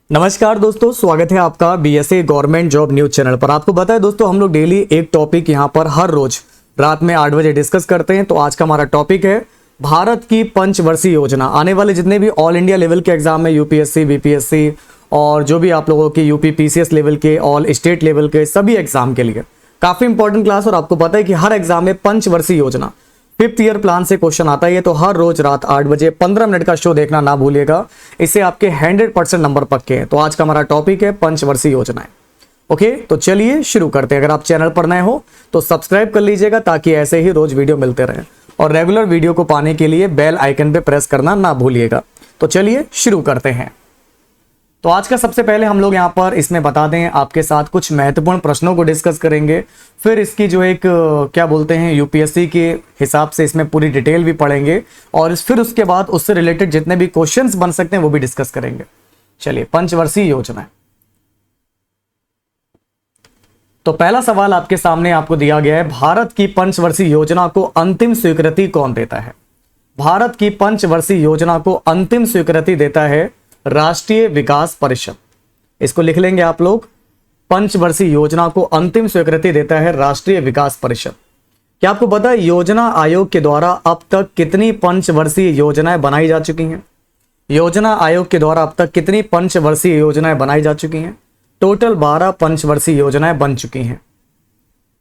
नमस्कार दोस्तों, स्वागत है आपका BSA government job news channel पर। आपको पता है दोस्तों, हम लोग डेली एक टॉपिक यहाँ पर हर रोज रात में 8 बजे डिस्कस करते हैं। तो आज का हमारा टॉपिक है भारत की पंचवर्षीय योजना। आने वाले जितने भी ऑल इंडिया लेवल के एग्जाम है, यूपीएससी, बीपीएससी और जो भी आप लोगों के यूपी पीसीएस लेवल के, ऑल स्टेट लेवल के सभी एग्जाम के लिए काफी इंपॉर्टेंट क्लास। और आपको पता है कि हर एग्जाम में पंचवर्षीय योजना 5th ईयर प्लान से क्वेश्चन आता है। तो हर रोज रात 8 बजे 15 मिनट का शो देखना ना भूलिएगा, इससे आपके 100% नंबर पक्के हैं। तो आज का हमारा टॉपिक है पंचवर्षीय योजनाएं। ओके, तो चलिए शुरू करते हैं। अगर आप चैनल पर नए हो तो सब्सक्राइब कर लीजिएगा ताकि ऐसे ही रोज वीडियो मिलते रहे, और रेगुलर वीडियो को पाने के लिए बेल आइकन पे प्रेस करना ना भूलिएगा। तो चलिए शुरू करते हैं। तो आज का सबसे पहले हम लोग यहाँ पर इसमें बता दें, आपके साथ कुछ महत्वपूर्ण प्रश्नों को डिस्कस करेंगे। फिर इसकी जो एक क्या बोलते हैं यूपीएससी के हिसाब से इसमें पूरी डिटेल भी पढ़ेंगे, और फिर उसके बाद उससे रिलेटेड जितने भी क्वेश्चंस बन सकते हैं वो भी डिस्कस करेंगे। चलिए, पंचवर्षीय योजना। तो पहला सवाल आपके सामने आपको दिया गया है, भारत की पंचवर्षीय योजना को अंतिम स्वीकृति कौन देता है? भारत की पंचवर्षीय योजना को अंतिम स्वीकृति देता है राष्ट्रीय विकास परिषद। इसको लिख लेंगे आप लोग, पंचवर्षीय योजना को अंतिम स्वीकृति देता है राष्ट्रीय विकास परिषद। क्या आपको पता है योजना आयोग के द्वारा अब तक कितनी पंचवर्षीय योजनाएं बनाई जा चुकी हैं? योजना आयोग के द्वारा अब तक कितनी पंचवर्षीय योजनाएं बनाई जा चुकी हैं? टोटल 12 पंचवर्षीय योजनाएं बन चुकी हैं।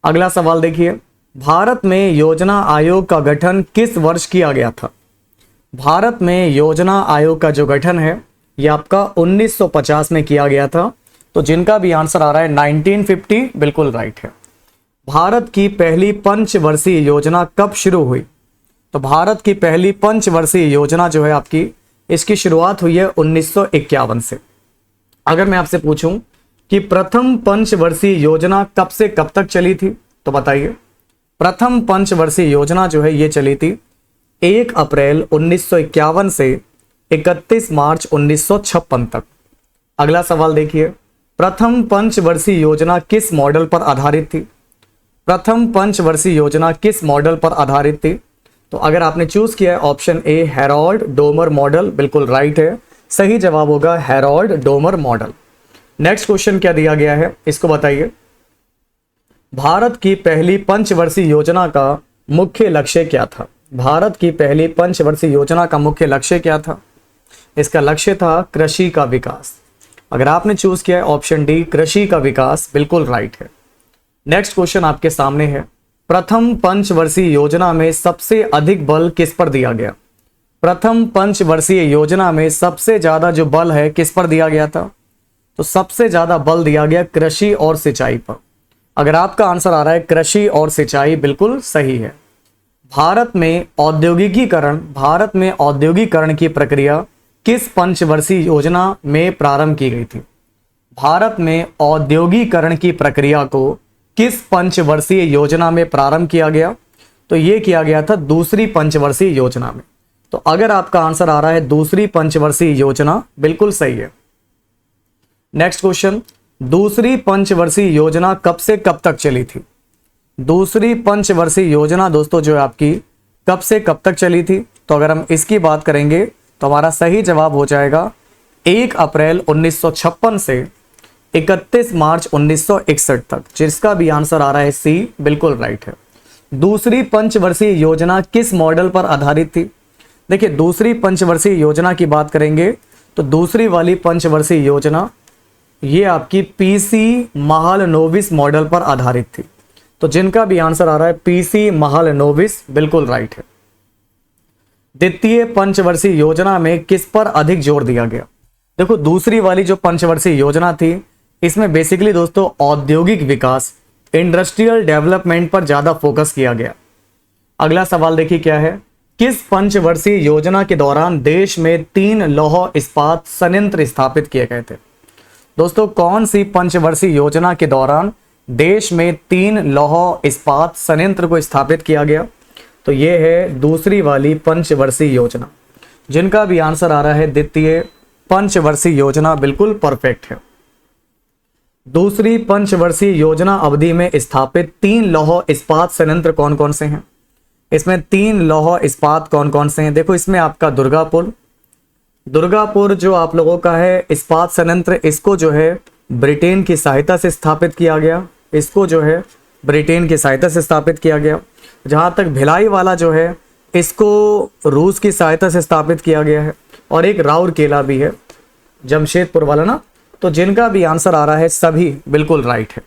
अगला सवाल देखिए, भारत में योजना आयोग का गठन किस वर्ष किया गया था? भारत में योजना आयोग का जो गठन है यह आपका 1950 में किया गया था। तो जिनका भी आंसर आ रहा है 1950, बिल्कुल राइट है। भारत की पहली पंचवर्षीय योजना कब शुरू हुई? तो भारत की पहली पंचवर्षीय योजना जो है आपकी, इसकी शुरुआत हुई है 1951 से। अगर मैं आपसे पूछूं कि प्रथम पंचवर्षीय योजना कब से कब तक चली थी, तो बताइए। प्रथम पंचवर्षीय योजना जो है ये चली थी 1 अप्रैल 1951 से 31 मार्च 1956 तक। अगला सवाल देखिए, प्रथम पंचवर्षीय योजना किस मॉडल पर आधारित थी? प्रथम पंचवर्षीय योजना किस मॉडल पर आधारित थी? तो अगर आपने चूज किया है option A Harold Domar model, बिल्कुल राइट है। सही जवाब होगा Harold Domar model. Next question क्या दिया गया है, इसको बताइए। भारत की पहली पंचवर्षीय योजना का मुख्य लक्ष्य क्या था? भारत की पहली पंचवर्षीय योजना का मुख्य लक्ष्य क्या था? इसका लक्ष्य था कृषि का विकास। अगर आपने चूज किया है ऑप्शन डी कृषि का विकास, बिल्कुल राइट है। नेक्स्ट क्वेश्चन आपके सामने है, प्रथम पंचवर्षीय योजना में सबसे अधिक बल किस पर दिया गया? प्रथम पंचवर्षीय योजना में सबसे ज्यादा जो बल है किस पर दिया गया था? तो सबसे ज्यादा बल दिया गया कृषि और सिंचाई पर। अगर आपका आंसर आ रहा है कृषि और सिंचाई, बिल्कुल सही है। भारत में औद्योगिकरण की प्रक्रिया किस पंचवर्षीय योजना में प्रारंभ की गई थी? भारत में औद्योगिकरण की प्रक्रिया को किस पंचवर्षीय योजना में प्रारंभ किया गया? तो यह किया गया था दूसरी पंचवर्षीय योजना में। तो अगर आपका आंसर आ रहा है दूसरी पंचवर्षीय योजना, बिल्कुल सही है। नेक्स्ट क्वेश्चन, दूसरी पंचवर्षीय योजना कब से कब तक चली थी? दूसरी पंचवर्षीय योजना दोस्तों जो है आपकी कब से कब तक चली थी? तो अगर हम इसकी बात करेंगे तो हमारा सही जवाब हो जाएगा 1 अप्रैल 1956 से 31 मार्च 1961 तक। जिसका भी आंसर आ रहा है सी, बिल्कुल राइट है। दूसरी पंचवर्षीय योजना किस मॉडल पर आधारित थी? देखिए, दूसरी पंचवर्षीय योजना की बात करेंगे तो दूसरी वाली पंचवर्षीय योजना ये आपकी पीसी महालनोबिस मॉडल पर आधारित थी। तो जिनका भी आंसर आ रहा है पीसी महालनोबिस, बिल्कुल राइट है। द्वितीय पंचवर्षीय योजना में किस पर अधिक जोर दिया गया? देखो, दूसरी वाली जो पंचवर्षीय योजना थी इसमें बेसिकली दोस्तों औद्योगिक विकास, इंडस्ट्रियल डेवलपमेंट पर ज्यादा फोकस किया गया। अगला सवाल देखिए क्या है, किस पंचवर्षीय योजना के दौरान देश में 3 लौह इस्पात संयंत्र स्थापित किए गए थे? दोस्तों, कौन सी पंचवर्षीय योजना के दौरान देश में 3 लौह इस्पात संयंत्र को स्थापित किया गया? तो यह है दूसरी वाली पंचवर्षीय योजना। जिनका भी आंसर आ रहा है द्वितीय पंचवर्षीय योजना, बिल्कुल परफेक्ट है। दूसरी पंचवर्षीय योजना अवधि में स्थापित 3 लौह इस्पात संयंत्र कौन कौन से हैं? इसमें 3 लौह इस्पात कौन कौन से हैं? देखो, इसमें आपका दुर्गापुर, दुर्गापुर जो आप लोगों का है इस्पात संयंत्र, इसको जो है ब्रिटेन की सहायता से स्थापित किया गया। इसको जो है ब्रिटेन की सहायता से स्थापित किया गया। जहाँ तक भिलाई वाला जो है इसको रूस की सहायता से स्थापित किया गया है। और एक राउरकेला भी है, जमशेदपुर वाला ना। तो जिनका भी आंसर आ रहा है सभी बिल्कुल राइट है।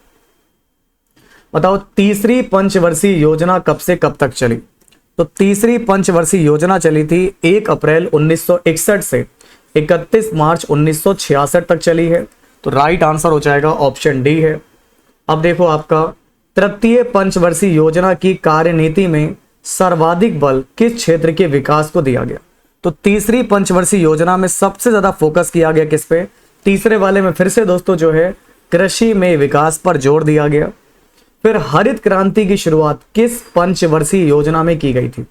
बताओ तीसरी पंचवर्षीय योजना कब से कब तक चली? तो तीसरी पंचवर्षीय योजना चली थी 1 अप्रैल 1961 से 31 मार्च 1966 तक चली है। तो राइट आंसर हो जाएगा ऑप्शन डी है। अब देखो आपका तृतीय पंचवर्षीय योजना की कार्यनीति में सर्वाधिक बल किस क्षेत्र के विकास को दिया गया? तो तीसरी पंचवर्षीय योजना में सबसे ज्यादा फोकस किया गया किस पे? तीसरे वाले में फिर से दोस्तों जो है कृषि में विकास पर जोर दिया गया। फिर हरित क्रांति की शुरुआत किस पंचवर्षीय योजना में की गई थी?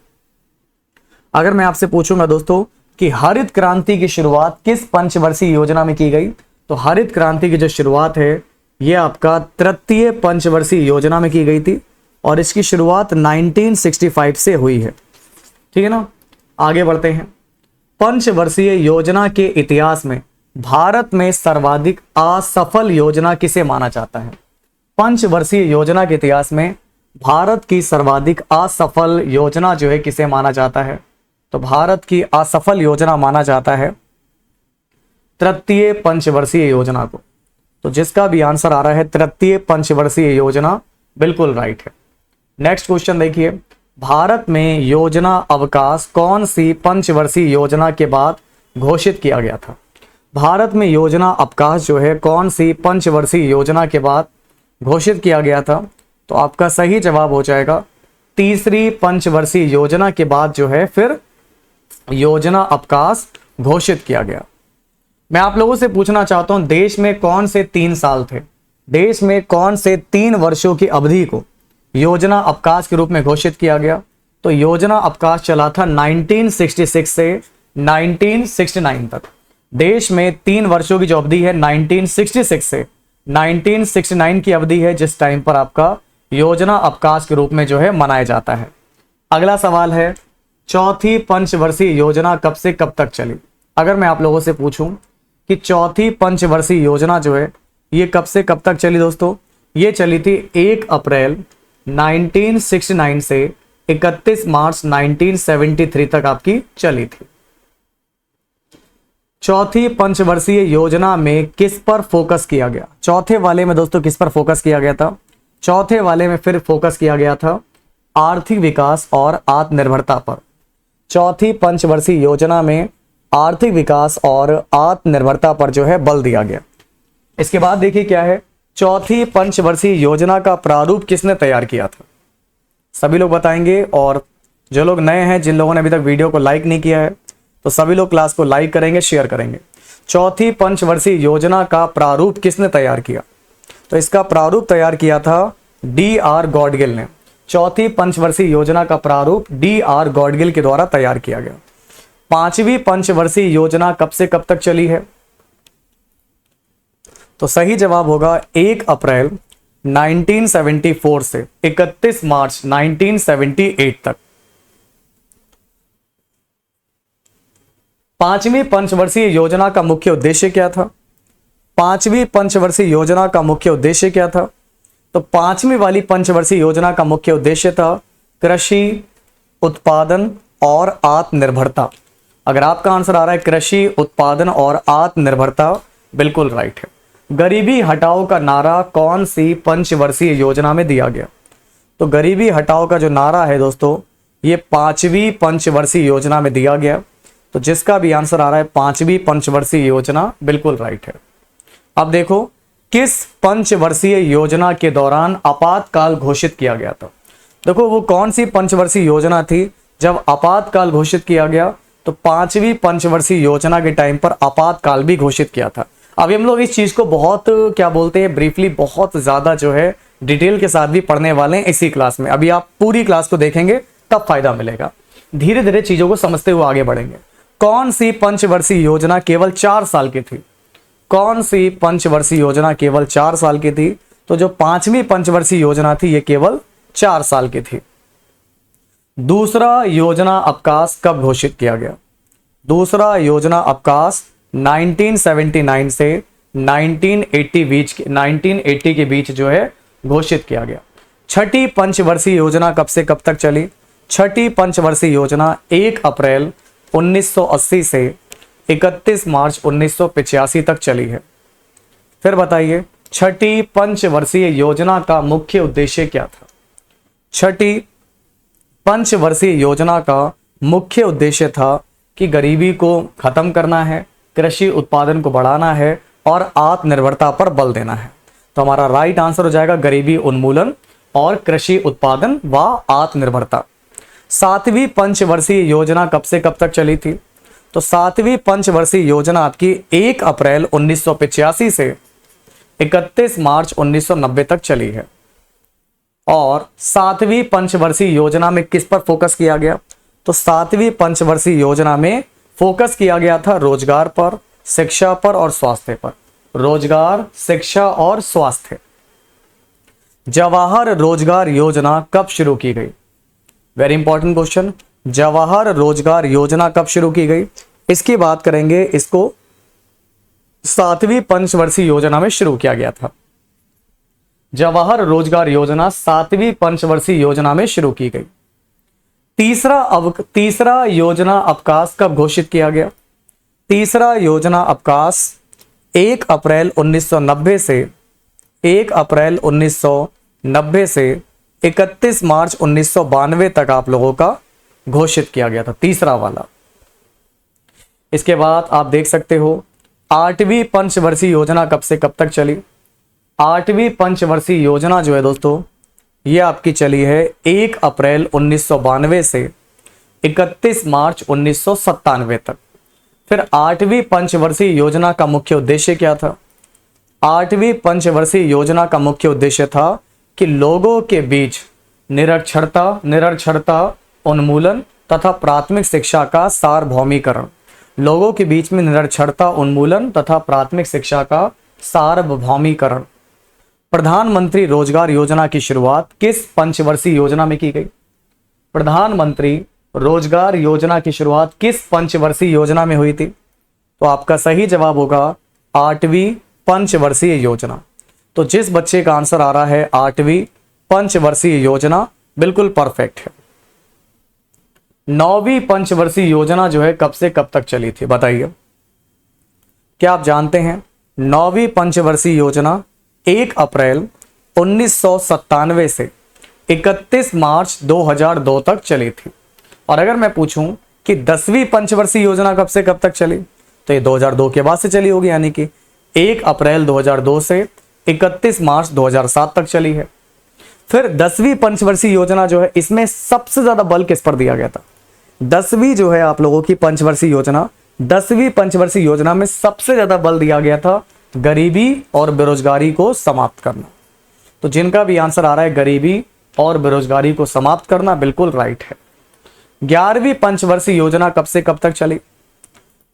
अगर मैं आपसे पूछूंगा दोस्तों कि हरित क्रांति की शुरुआत किस पंचवर्षीय योजना में की गई, तो हरित क्रांति की जो शुरुआत है ये आपका तृतीय पंचवर्षीय योजना में की गई थी और इसकी शुरुआत 1965 से हुई है। ठीक है ना, आगे बढ़ते हैं। पंचवर्षीय योजना के इतिहास में भारत में सर्वाधिक असफल योजना किसे माना जाता है? पंचवर्षीय योजना के इतिहास में भारत की सर्वाधिक असफल योजना जो है किसे माना जाता है? तो भारत की असफल योजना माना जाता है तृतीय पंचवर्षीय योजना को। तो जिसका भी आंसर आ रहा है तृतीय पंचवर्षीय योजना, बिल्कुल राइट है। नेक्स्ट क्वेश्चन देखिए, भारत में योजना अवकाश कौन सी पंचवर्षीय योजना के बाद घोषित किया गया था? भारत में योजना अवकाश जो है कौन सी पंचवर्षीय योजना के बाद घोषित किया गया था? तो आपका सही जवाब हो जाएगा तीसरी पंचवर्षीय योजना के बाद जो है फिर योजना अवकाश घोषित किया गया। मैं आप लोगों से पूछना चाहता हूं, देश में कौन से 3 साल थे? देश में कौन से 3 वर्षों की अवधि को योजना अवकाश के रूप में घोषित किया गया? तो योजना अवकाश चला था 1966 से 1969 तक। देश में 3 वर्षों की जो अवधि है 1966 से 1969 की अवधि है, जिस टाइम पर आपका योजना अवकाश के रूप में जो है मनाया जाता है। अगला सवाल है, चौथी पंचवर्षीय योजना कब से कब तक चली? अगर मैं आप लोगों से पूछूं कि चौथी पंचवर्षीय योजना जो है ये कब से कब तक चली दोस्तों? ये चली थी 1 अप्रैल 1969 से 31 मार्च 1973 तक आपकी चली थी। चौथी पंचवर्षीय योजना में किस पर फोकस किया गया? चौथे वाले में दोस्तों किस पर फोकस किया गया था? चौथे वाले में फिर फोकस किया गया था आर्थिक विकास और आत्मनिर्भरता पर। चौथी पंचवर्षीय योजना में आर्थिक विकास और आत्मनिर्भरता पर जो है बल दिया गया। इसके बाद देखिए क्या है, चौथी पंचवर्षीय योजना का प्रारूप किसने तैयार किया था? सभी लोग बताएंगे। और जो लोग नए हैं, जिन लोगों ने अभी तक वीडियो को लाइक नहीं किया है, तो सभी लोग क्लास को लाइक करेंगे, शेयर करेंगे। चौथी पंचवर्षीय योजना का प्रारूप किसने तैयार किया? तो इसका प्रारूप तैयार किया था D.R. गॉडगिल ने। चौथी पंचवर्षीय योजना का प्रारूप D.R. गॉडगिल के द्वारा तैयार किया गया। पांचवी पंचवर्षीय योजना कब से कब तक चली है? तो सही जवाब होगा 1 अप्रैल 1974 से 31 मार्च 1978 तक। पांचवी पंचवर्षीय योजना का मुख्य उद्देश्य क्या था? पांचवी पंचवर्षीय योजना का मुख्य उद्देश्य क्या था? तो पांचवी वाली पंचवर्षीय योजना का मुख्य उद्देश्य था कृषि, उत्पादन और आत्मनिर्भरता। अगर आपका आंसर आ रहा है कृषि, उत्पादन और आत्मनिर्भरता, बिल्कुल राइट है। गरीबी हटाओ का नारा कौन सी पंचवर्षीय योजना में दिया गया? तो गरीबी हटाओ का जो नारा है दोस्तों ये पांचवी पंचवर्षीय योजना में दिया गया। तो जिसका भी आंसर आ रहा है पांचवी पंचवर्षीय योजना, बिल्कुल राइट है। अब देखो किस पंचवर्षीय योजना के दौरान आपातकाल घोषित किया गया था? देखो वो कौन सी पंचवर्षीय योजना थी जब आपातकाल घोषित किया गया? तो पांचवी पंचवर्षीय योजना के टाइम पर आपातकाल भी घोषित किया था। अभी हम लोग इस चीज को बहुत क्या बोलते हैं ब्रीफली, बहुत ज्यादा जो है डिटेल के साथ भी पढ़ने वाले हैं इसी क्लास में। अभी आप पूरी क्लास को देखेंगे तब फायदा मिलेगा। धीरे धीरे चीजों को समझते हुए आगे बढ़ेंगे। कौन सी पंचवर्षीय योजना केवल 4 साल की थी? कौन सी पंचवर्षीय योजना केवल 4 साल की थी? तो जो पांचवी पंचवर्षीय योजना थी ये केवल 4 साल की थी। दूसरा योजना अवकाश कब घोषित किया गया? दूसरा योजना अवकाश 1979 से 1980 के बीच जो है घोषित किया गया। छठी पंचवर्षीय योजना कब से कब तक चली? छठी पंचवर्षीय योजना 1 अप्रैल 1980 से 31 मार्च 1985 तक चली है। फिर बताइए, छठी पंचवर्षीय योजना का मुख्य उद्देश्य क्या था? छठी पंचवर्षीय योजना का मुख्य उद्देश्य था कि गरीबी को खत्म करना है, कृषि उत्पादन को बढ़ाना है और आत्मनिर्भरता पर बल देना है। तो हमारा राइट आंसर हो जाएगा गरीबी उन्मूलन और कृषि उत्पादन व आत्मनिर्भरता। सातवीं पंचवर्षीय योजना कब से कब तक चली थी? तो सातवीं पंचवर्षीय योजना आपकी 1 अप्रैल 1985 से 31 मार्च 1990 तक चली है। और सातवीं पंचवर्षीय योजना में किस पर फोकस किया गया? तो सातवीं पंचवर्षीय योजना में फोकस किया गया था रोजगार पर, शिक्षा पर और स्वास्थ्य पर। रोजगार, शिक्षा और स्वास्थ्य। जवाहर रोजगार योजना कब शुरू की गई? Very important question. जवाहर रोजगार योजना कब शुरू की गई? इसकी बात करेंगे। इसको सातवीं पंचवर्षीय योजना में शुरू किया गया था। जवाहर रोजगार योजना सातवीं पंचवर्षीय योजना में शुरू की गई। तीसरा योजना अवकाश कब घोषित किया गया? तीसरा योजना अवकाश 1 अप्रैल 1990 से 31 मार्च 1992 तक आप लोगों का घोषित किया गया था, तीसरा वाला। इसके बाद आप देख सकते हो आठवीं पंचवर्षीय योजना कब से कब तक चली? आठवीं पंचवर्षीय योजना जो है दोस्तों, ये आपकी चली है 1 अप्रैल 1992 से 31 मार्च 1997 तक। फिर आठवीं पंचवर्षीय योजना का मुख्य उद्देश्य क्या था? आठवीं पंचवर्षीय योजना का मुख्य उद्देश्य था कि लोगों के बीच निरक्षरता उन्मूलन तथा प्राथमिक शिक्षा का सार्वभौमिकरण। लोगों के बीच में निरक्षरता उन्मूलन तथा प्राथमिक शिक्षा का सार्वभौमिकरण। प्रधानमंत्री रोजगार योजना की शुरुआत किस पंचवर्षीय योजना में की गई? प्रधानमंत्री रोजगार योजना की शुरुआत किस पंचवर्षीय योजना में हुई थी? तो आपका सही जवाब होगा आठवीं पंचवर्षीय योजना। तो जिस बच्चे का आंसर आ रहा है आठवीं पंचवर्षीय योजना, बिल्कुल परफेक्ट है। नौवीं पंचवर्षीय योजना जो है कब से कब तक चली थी? बताइए, क्या आप जानते हैं? नौवीं पंचवर्षीय योजना 1 अप्रैल 1997 से 31 मार्च 2002 तक चली थी। और अगर मैं पूछूं कि 10वीं पंचवर्षीय योजना कब से कब तक चली, तो ये 2002 के बाद से चली होगी, यानी कि 1 अप्रैल 2002 से 31 मार्च 2007 तक चली है। फिर 10वीं पंचवर्षीय योजना जो है, इसमें सबसे ज्यादा बल किस पर दिया गया था? 10वीं जो है आप लोगों की पंचवर्षीय योजना, 10वीं पंचवर्षीय योजना में सबसे ज्यादा बल दिया गया था गरीबी और बेरोजगारी को समाप्त करना। तो जिनका भी आंसर आ रहा है गरीबी और बेरोजगारी को समाप्त करना, बिल्कुल राइट है। 11वीं पंचवर्षीय योजना कब से कब तक चली?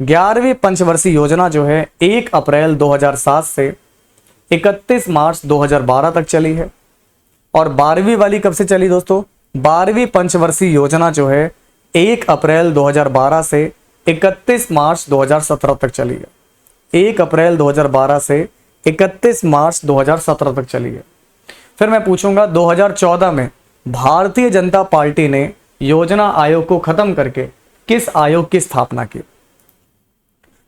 11वीं पंचवर्षीय योजना जो है 1 अप्रैल 2007 से 31 मार्च 2012 तक चली है। और 12वीं वाली कब से चली दोस्तों? 12वीं पंचवर्षीय योजना जो है 1 अप्रैल 2012 से 31 मार्च 2017 तक चली है। 1 अप्रैल 2012 से 31 मार्च 2017 तक चली है। फिर मैं पूछूंगा 2014 में भारतीय जनता पार्टी ने योजना आयोग को खत्म करके किस आयोग की स्थापना की?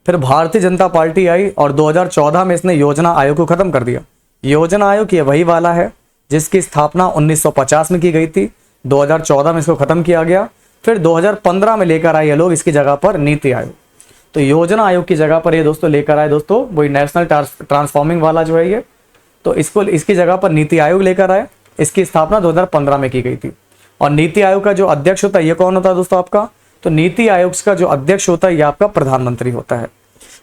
फिर भारतीय जनता पार्टी आई और 2014 में इसने योजना आयोग को खत्म कर दिया। योजना आयोग ये वही वाला है जिसकी स्थापना 1950 में की गई थी, 2014 में इसको खत्म किया गया। फिर 2015 में लेकर आए ये लोग इसकी जगह पर नीति आयोग। तो योजना आयोग की जगह पर ये दोस्तों लेकर आए दोस्तों वही नेशनल ट्रांसफॉर्मिंग वाला जो है ये, तो इसकी जगह पर नीति आयोग लेकर आए। इसकी स्थापना 2015 में की गई थी। और नीति आयोग का जो अध्यक्ष होता है ये कौन होता है दोस्तों आपका? तो नीति आयोग का जो अध्यक्ष होता है ये आपका प्रधानमंत्री होता है।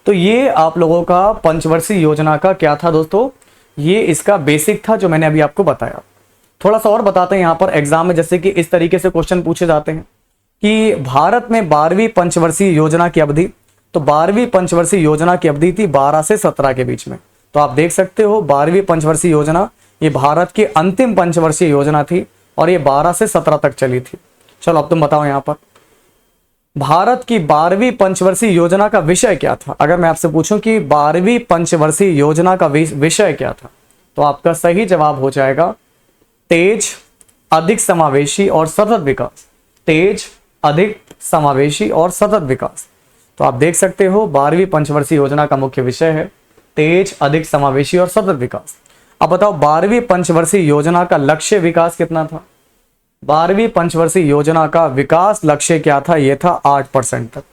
तो ये आप लोगों का पंचवर्षीय योजना का क्या था दोस्तों, ये इसका बेसिक था जो मैंने अभी आपको बताया। थोड़ा सा और बताते हैं यहाँ पर एग्जाम में, जैसे कि इस तरीके से क्वेश्चन पूछे जाते हैं कि भारत में 12वीं पंचवर्षीय योजना की अवधि, तो 12वीं पंचवर्षीय योजना की अवधि थी 12 से 17 के बीच में। तो आप देख सकते हो 12वीं पंचवर्षीय योजना ये भारत की अंतिम पंचवर्षीय योजना थी और ये 12 से 17 तक चली थी। चलो अब तुम बताओ यहाँ पर भारत की 12वीं पंचवर्षीय योजना का विषय क्या था? अगर मैं आपसे पूछूं कि 12वीं पंचवर्षीय योजना का विषय क्या था, तो आपका सही जवाब हो जाएगा तेज, अधिक समावेशी और सतत विकास। तेज, अधिक समावेशी और सतत विकास। तो आप देख सकते हो 12वीं पंचवर्षीय योजना का मुख्य विषय है तेज, अधिक समावेशी और सतत विकास। अब बताओ 12वीं पंचवर्षीय योजना का लक्ष्य विकास कितना था? 12वीं पंचवर्षीय योजना का विकास लक्ष्य क्या था? यह था 8% तक।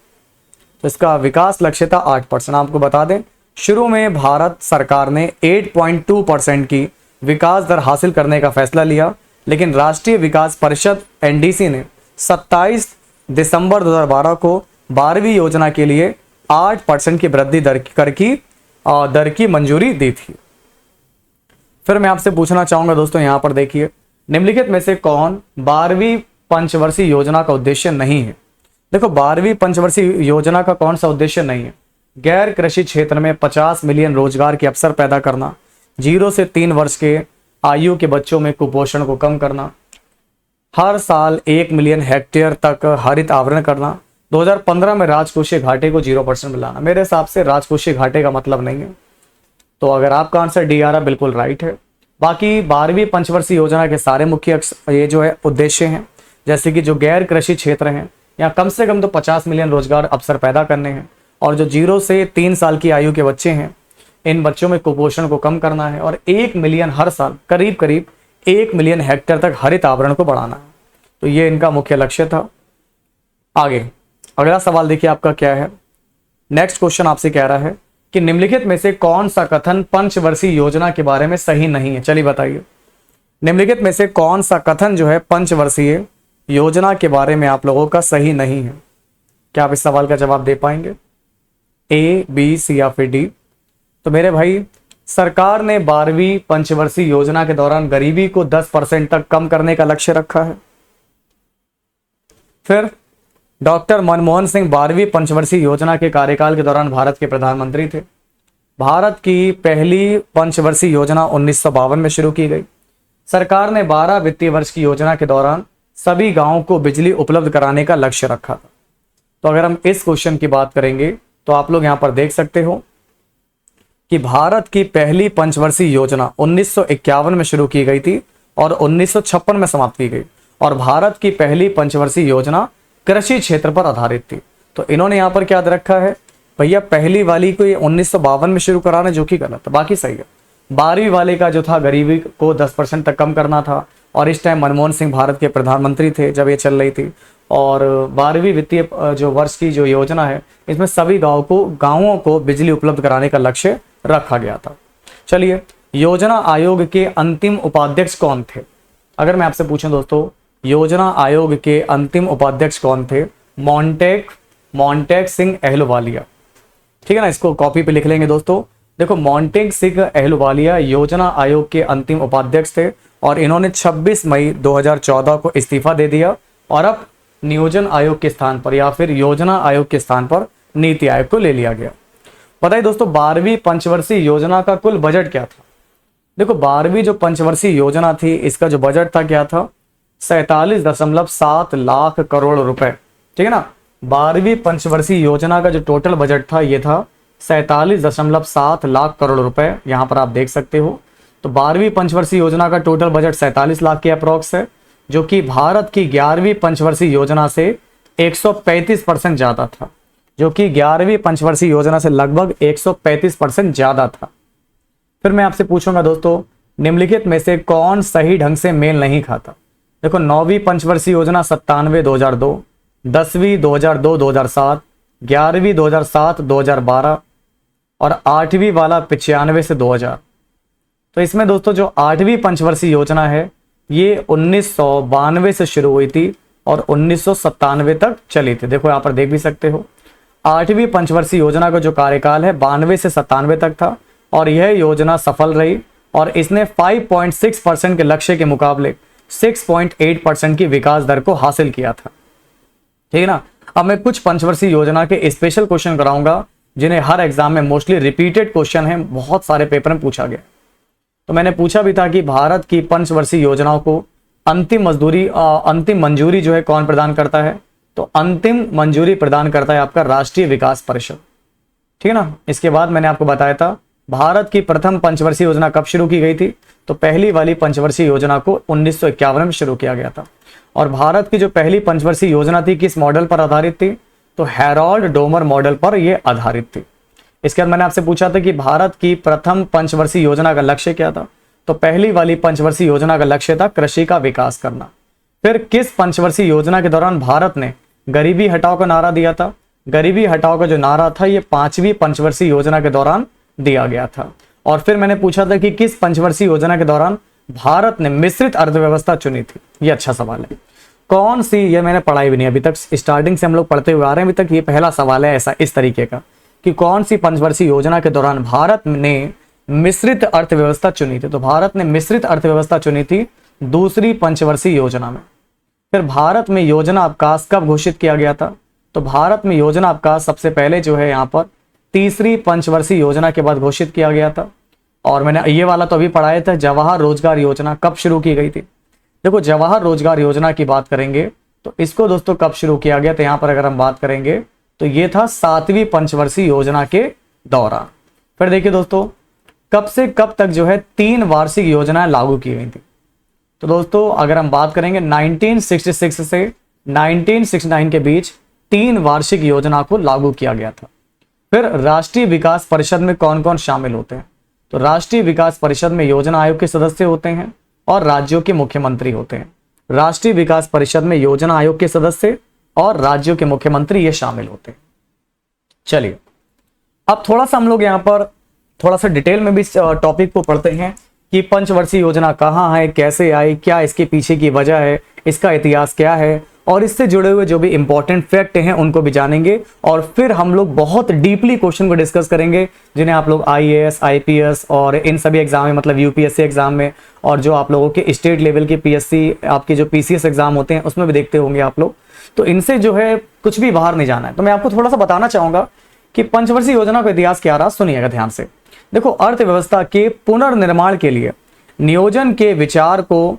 तो इसका विकास लक्ष्य था 8%। आपको बता दें शुरू में भारत सरकार ने 8.2% की विकास दर हासिल करने का फैसला लिया, लेकिन राष्ट्रीय विकास परिषद एनडीसी ने 27 दिसंबर 2012 को 12वीं योजना के लिए 8% की वृद्धि दर की मंजूरी दी थी। फिर मैं आपसे पूछना चाहूंगा दोस्तों, यहां पर देखिए निम्नलिखित में से कौन 12वीं पंचवर्षीय योजना का उद्देश्य नहीं है? देखो 12वीं पंचवर्षीय योजना का कौन सा उद्देश्य नहीं है? गैर कृषि क्षेत्र में 50 मिलियन रोजगार के अवसर पैदा करना, 0 से 3 वर्ष के आयु के बच्चों में कुपोषण को कम करना, हर साल 1 मिलियन हेक्टेयर तक हरित आवरण करना, 2015 में राजकोषीय घाटे को 0% मिलाना। मेरे हिसाब से राजकोषीय घाटे का मतलब नहीं है, तो अगर आपका आंसर डी आ रहा बिल्कुल राइट है। बाकी 12वीं पंचवर्षीय योजना के सारे मुख्य ये जो है उद्देश्य हैं, जैसे कि जो गैर कृषि क्षेत्र हैं या कम से कम तो 50 मिलियन रोजगार अवसर पैदा करने हैं, और जो 0 से 3 साल की आयु के बच्चे हैं इन बच्चों में कुपोषण को कम करना है, और 1 मिलियन हर साल करीब 1 मिलियन हेक्टेयर तक हरित आवरण को बढ़ाना है। तो ये इनका मुख्य लक्ष्य था। आगे अगला सवाल देखिए आपका क्या है। नेक्स्ट क्वेश्चन आपसे कह रहा है कि निम्नलिखित में से कौन सा कथन पंचवर्षीय योजना के बारे में सही नहीं है? चलिए बताइए, निम्नलिखित में से कौन सा कथन जो है पंचवर्षीय योजना के बारे में आप लोगों का सही नहीं है? क्या आप इस सवाल का जवाब दे पाएंगे? ए, बी, सी या फिर डी? तो मेरे भाई सरकार ने 12वीं पंचवर्षीय योजना के दौरान गरीबी को 10% तक कम करने का लक्ष्य रखा है। फिर डॉक्टर मनमोहन सिंह 12वीं पंचवर्षीय योजना के कार्यकाल के दौरान भारत के प्रधानमंत्री थे। भारत की पहली पंचवर्षीय योजना 1952 में शुरू की गई। सरकार ने 12 वित्तीय वर्ष की योजना के दौरान सभी गांवों को बिजली उपलब्ध कराने का लक्ष्य रखा था। तो अगर हम इस क्वेश्चन की बात करेंगे तो आप लोग यहां पर देख सकते हो कि भारत की पहली पंचवर्षीय योजना 1951 में शुरू की गई थी और 1956 में समाप्त की गई, और भारत की पहली पंचवर्षीय योजना कृषि क्षेत्र पर आधारित थी। तो इन्होंने यहां पर क्या याद रखा है भैया, पहली वाली को ये 1952 में शुरू कराना, जो कि गलत है, बाकी सही है। 12वीं वाले का जो था गरीबी को 10% तक कम करना था, और इस टाइम मनमोहन सिंह भारत के प्रधानमंत्री थे जब ये चल रही थी। और 12वीं वित्तीय जो वर्ष की जो योजना है इसमें सभी गांवों को बिजली उपलब्ध कराने का लक्ष्य रखा गया था। चलिए, योजना आयोग के अंतिम उपाध्यक्ष कौन थे? अगर मैं आपसे पूछूं दोस्तों, योजना आयोग के अंतिम उपाध्यक्ष कौन थे? मोंटेक सिंह अहलुवालिया। ठीक है ना, इसको कॉपी पे लिख लेंगे दोस्तों। देखो, मोंटेक सिंह अहलुवालिया योजना आयोग के अंतिम उपाध्यक्ष थे, और इन्होंने 26 मई 2014 को इस्तीफा दे दिया, और अब नियोजन आयोग के स्थान पर या फिर योजना आयोग के स्थान पर नीति आयोग को ले लिया गया। बताइए दोस्तों, 12वीं पंचवर्षीय योजना का कुल बजट क्या था? देखो, 12वीं जो पंचवर्षीय योजना थी इसका जो बजट था क्या था? 47.7 लाख करोड़ रुपए। ठीक है ना, 12वीं पंचवर्षीय योजना का जो टोटल बजट था ये था 47.7 लाख करोड़ रुपए। यहां पर आप देख सकते हो। तो 12वीं पंचवर्षीय योजना का टोटल बजट 47 लाख के अप्रॉक्स है, जो कि भारत की 11वीं पंचवर्षीय योजना से 135% ज्यादा था, जो कि 11वीं पंचवर्षीय योजना से लगभग 135% ज्यादा था। फिर मैं आपसे पूछूंगा दोस्तों, निम्नलिखित में से कौन सही ढंग से मेल नहीं खाता? देखो, 9वीं पंचवर्षीय योजना 97 2002, 10वीं 2002 2007, 11वीं 2007 2012 और 8वीं वाला 95 से 2000। तो इसमें दोस्तों जो 8वीं पंचवर्षीय योजना है ये 1992 से शुरू हुई थी और 1997 तक चली थी। देखो, यहाँ पर देख भी सकते हो 8वीं पंचवर्षीय योजना का जो कार्यकाल है 92 से 97 तक था, और यह योजना सफल रही, और इसने 5.6% के लक्ष्य के मुकाबले 6.8% की विकास दर को हासिल किया था। ठीक है ना। अब मैं कुछ पंचवर्षीय योजना के स्पेशल क्वेश्चन कराऊंगा जिन्हें हर एग्जाम में मोस्टली रिपीटेड क्वेश्चन है, बहुत सारे पेपर में पूछा गया। तो मैंने पूछा भी था कि भारत की पंचवर्षीय योजनाओं को अंतिम मंजूरी जो है कौन प्रदान करता है? तो अंतिम मंजूरी प्रदान करता है आपका राष्ट्रीय विकास परिषद, ठीक है ना। इसके बाद मैंने आपको बताया था भारत की प्रथम पंचवर्षीय योजना कब शुरू की गई थी, तो पहली वाली पंचवर्षीय योजना को 1951 में शुरू किया गया था। और भारत की जो पहली पंचवर्षीय योजना थी किस मॉडल पर आधारित थी, तो हैरोल्ड डोमर मॉडल पर यह आधारित थी। इसके बाद मैंने आपसे पूछा था कि भारत की प्रथम पंचवर्षीय योजना का लक्ष्य क्या था, तो पहली वाली पंचवर्षीय योजना का लक्ष्य था कृषि का विकास करना। फिर किस पंचवर्षीय योजना के दौरान भारत ने गरीबी हटाओ का नारा दिया था, गरीबी हटाओ का जो नारा था ये पांचवी पंचवर्षीय योजना के दौरान दिया गया था। और फिर मैंने पूछा था कि किस पंचवर्षीय योजना के दौरान भारत ने मिश्रित अर्थव्यवस्था चुनी थी, ये अच्छा सवाल है। कौन सी, ये मैंने पढ़ाई भी नहीं अभी तक, स्टार्टिंग से हम लोग पढ़ते हुए आ रहे हैं अभी तक, ये पहला सवाल है ऐसा इस तरीके का कि कौन सी पंचवर्षीय योजना के दौरान भारत ने मिश्रित अर्थव्यवस्था चुनी थी। तो भारत ने मिश्रित अर्थव्यवस्था चुनी थी दूसरी पंचवर्षीय योजना में। फिर भारत में योजना अवकाश कब घोषित किया गया था, तो भारत में योजना अवकाश सबसे पहले जो है यहाँ पर तीसरी पंचवर्षीय योजना के बाद घोषित किया गया था। और मैंने ये वाला तो अभी पढ़ाया था, जवाहर रोजगार योजना कब शुरू की गई थी। देखो जवाहर रोजगार योजना की बात करेंगे तो इसको दोस्तों कब शुरू किया गया, तो यहाँ पर अगर हम बात करेंगे तो ये था सातवीं पंचवर्षीय योजना के दौरान। फिर देखिए दोस्तों कब से कब तक जो है 3 वार्षिक योजनाएं लागू की गई थी, तो दोस्तों अगर हम बात करेंगे 1966 से 1969 के बीच 3 वार्षिक योजना को लागू किया गया था। फिर राष्ट्रीय विकास परिषद में कौन कौन शामिल होते हैं, तो राष्ट्रीय विकास परिषद में योजना आयोग के सदस्य होते हैं और राज्यों के मुख्यमंत्री होते हैं। राष्ट्रीय विकास परिषद में योजना आयोग के सदस्य और राज्यों के मुख्यमंत्री ये शामिल होते हैं। चलिए अब थोड़ा सा हम लोग यहाँ पर थोड़ा सा डिटेल में भी टॉपिक को पढ़ते हैं कि पंचवर्षीय योजना कहाँ है, कैसे आई, क्या इसके पीछे की वजह है, इसका इतिहास क्या है, और इससे जुड़े हुए जो भी इंपॉर्टेंट फैक्ट हैं उनको भी जानेंगे। और फिर हम लोग बहुत डीपली क्वेश्चन को डिस्कस करेंगे जिन्हें आप लोग IAS, IPS और इन सभी एग्जाम में, मतलब UPSC एग्जाम में, और जो आप लोगों के स्टेट लेवल के PSC आपके जो PCS एग्जाम होते हैं उसमें भी देखते होंगे आप लोग। तो इनसे जो है कुछ भी बाहर नहीं जाना है। तो मैं आपको थोड़ा सा बताना चाहूंगा कि पंचवर्षीय योजना का इतिहास क्या रहा, सुनिएगा ध्यान से। देखो अर्थव्यवस्था के पुनर्निर्माण के लिए नियोजन के विचार को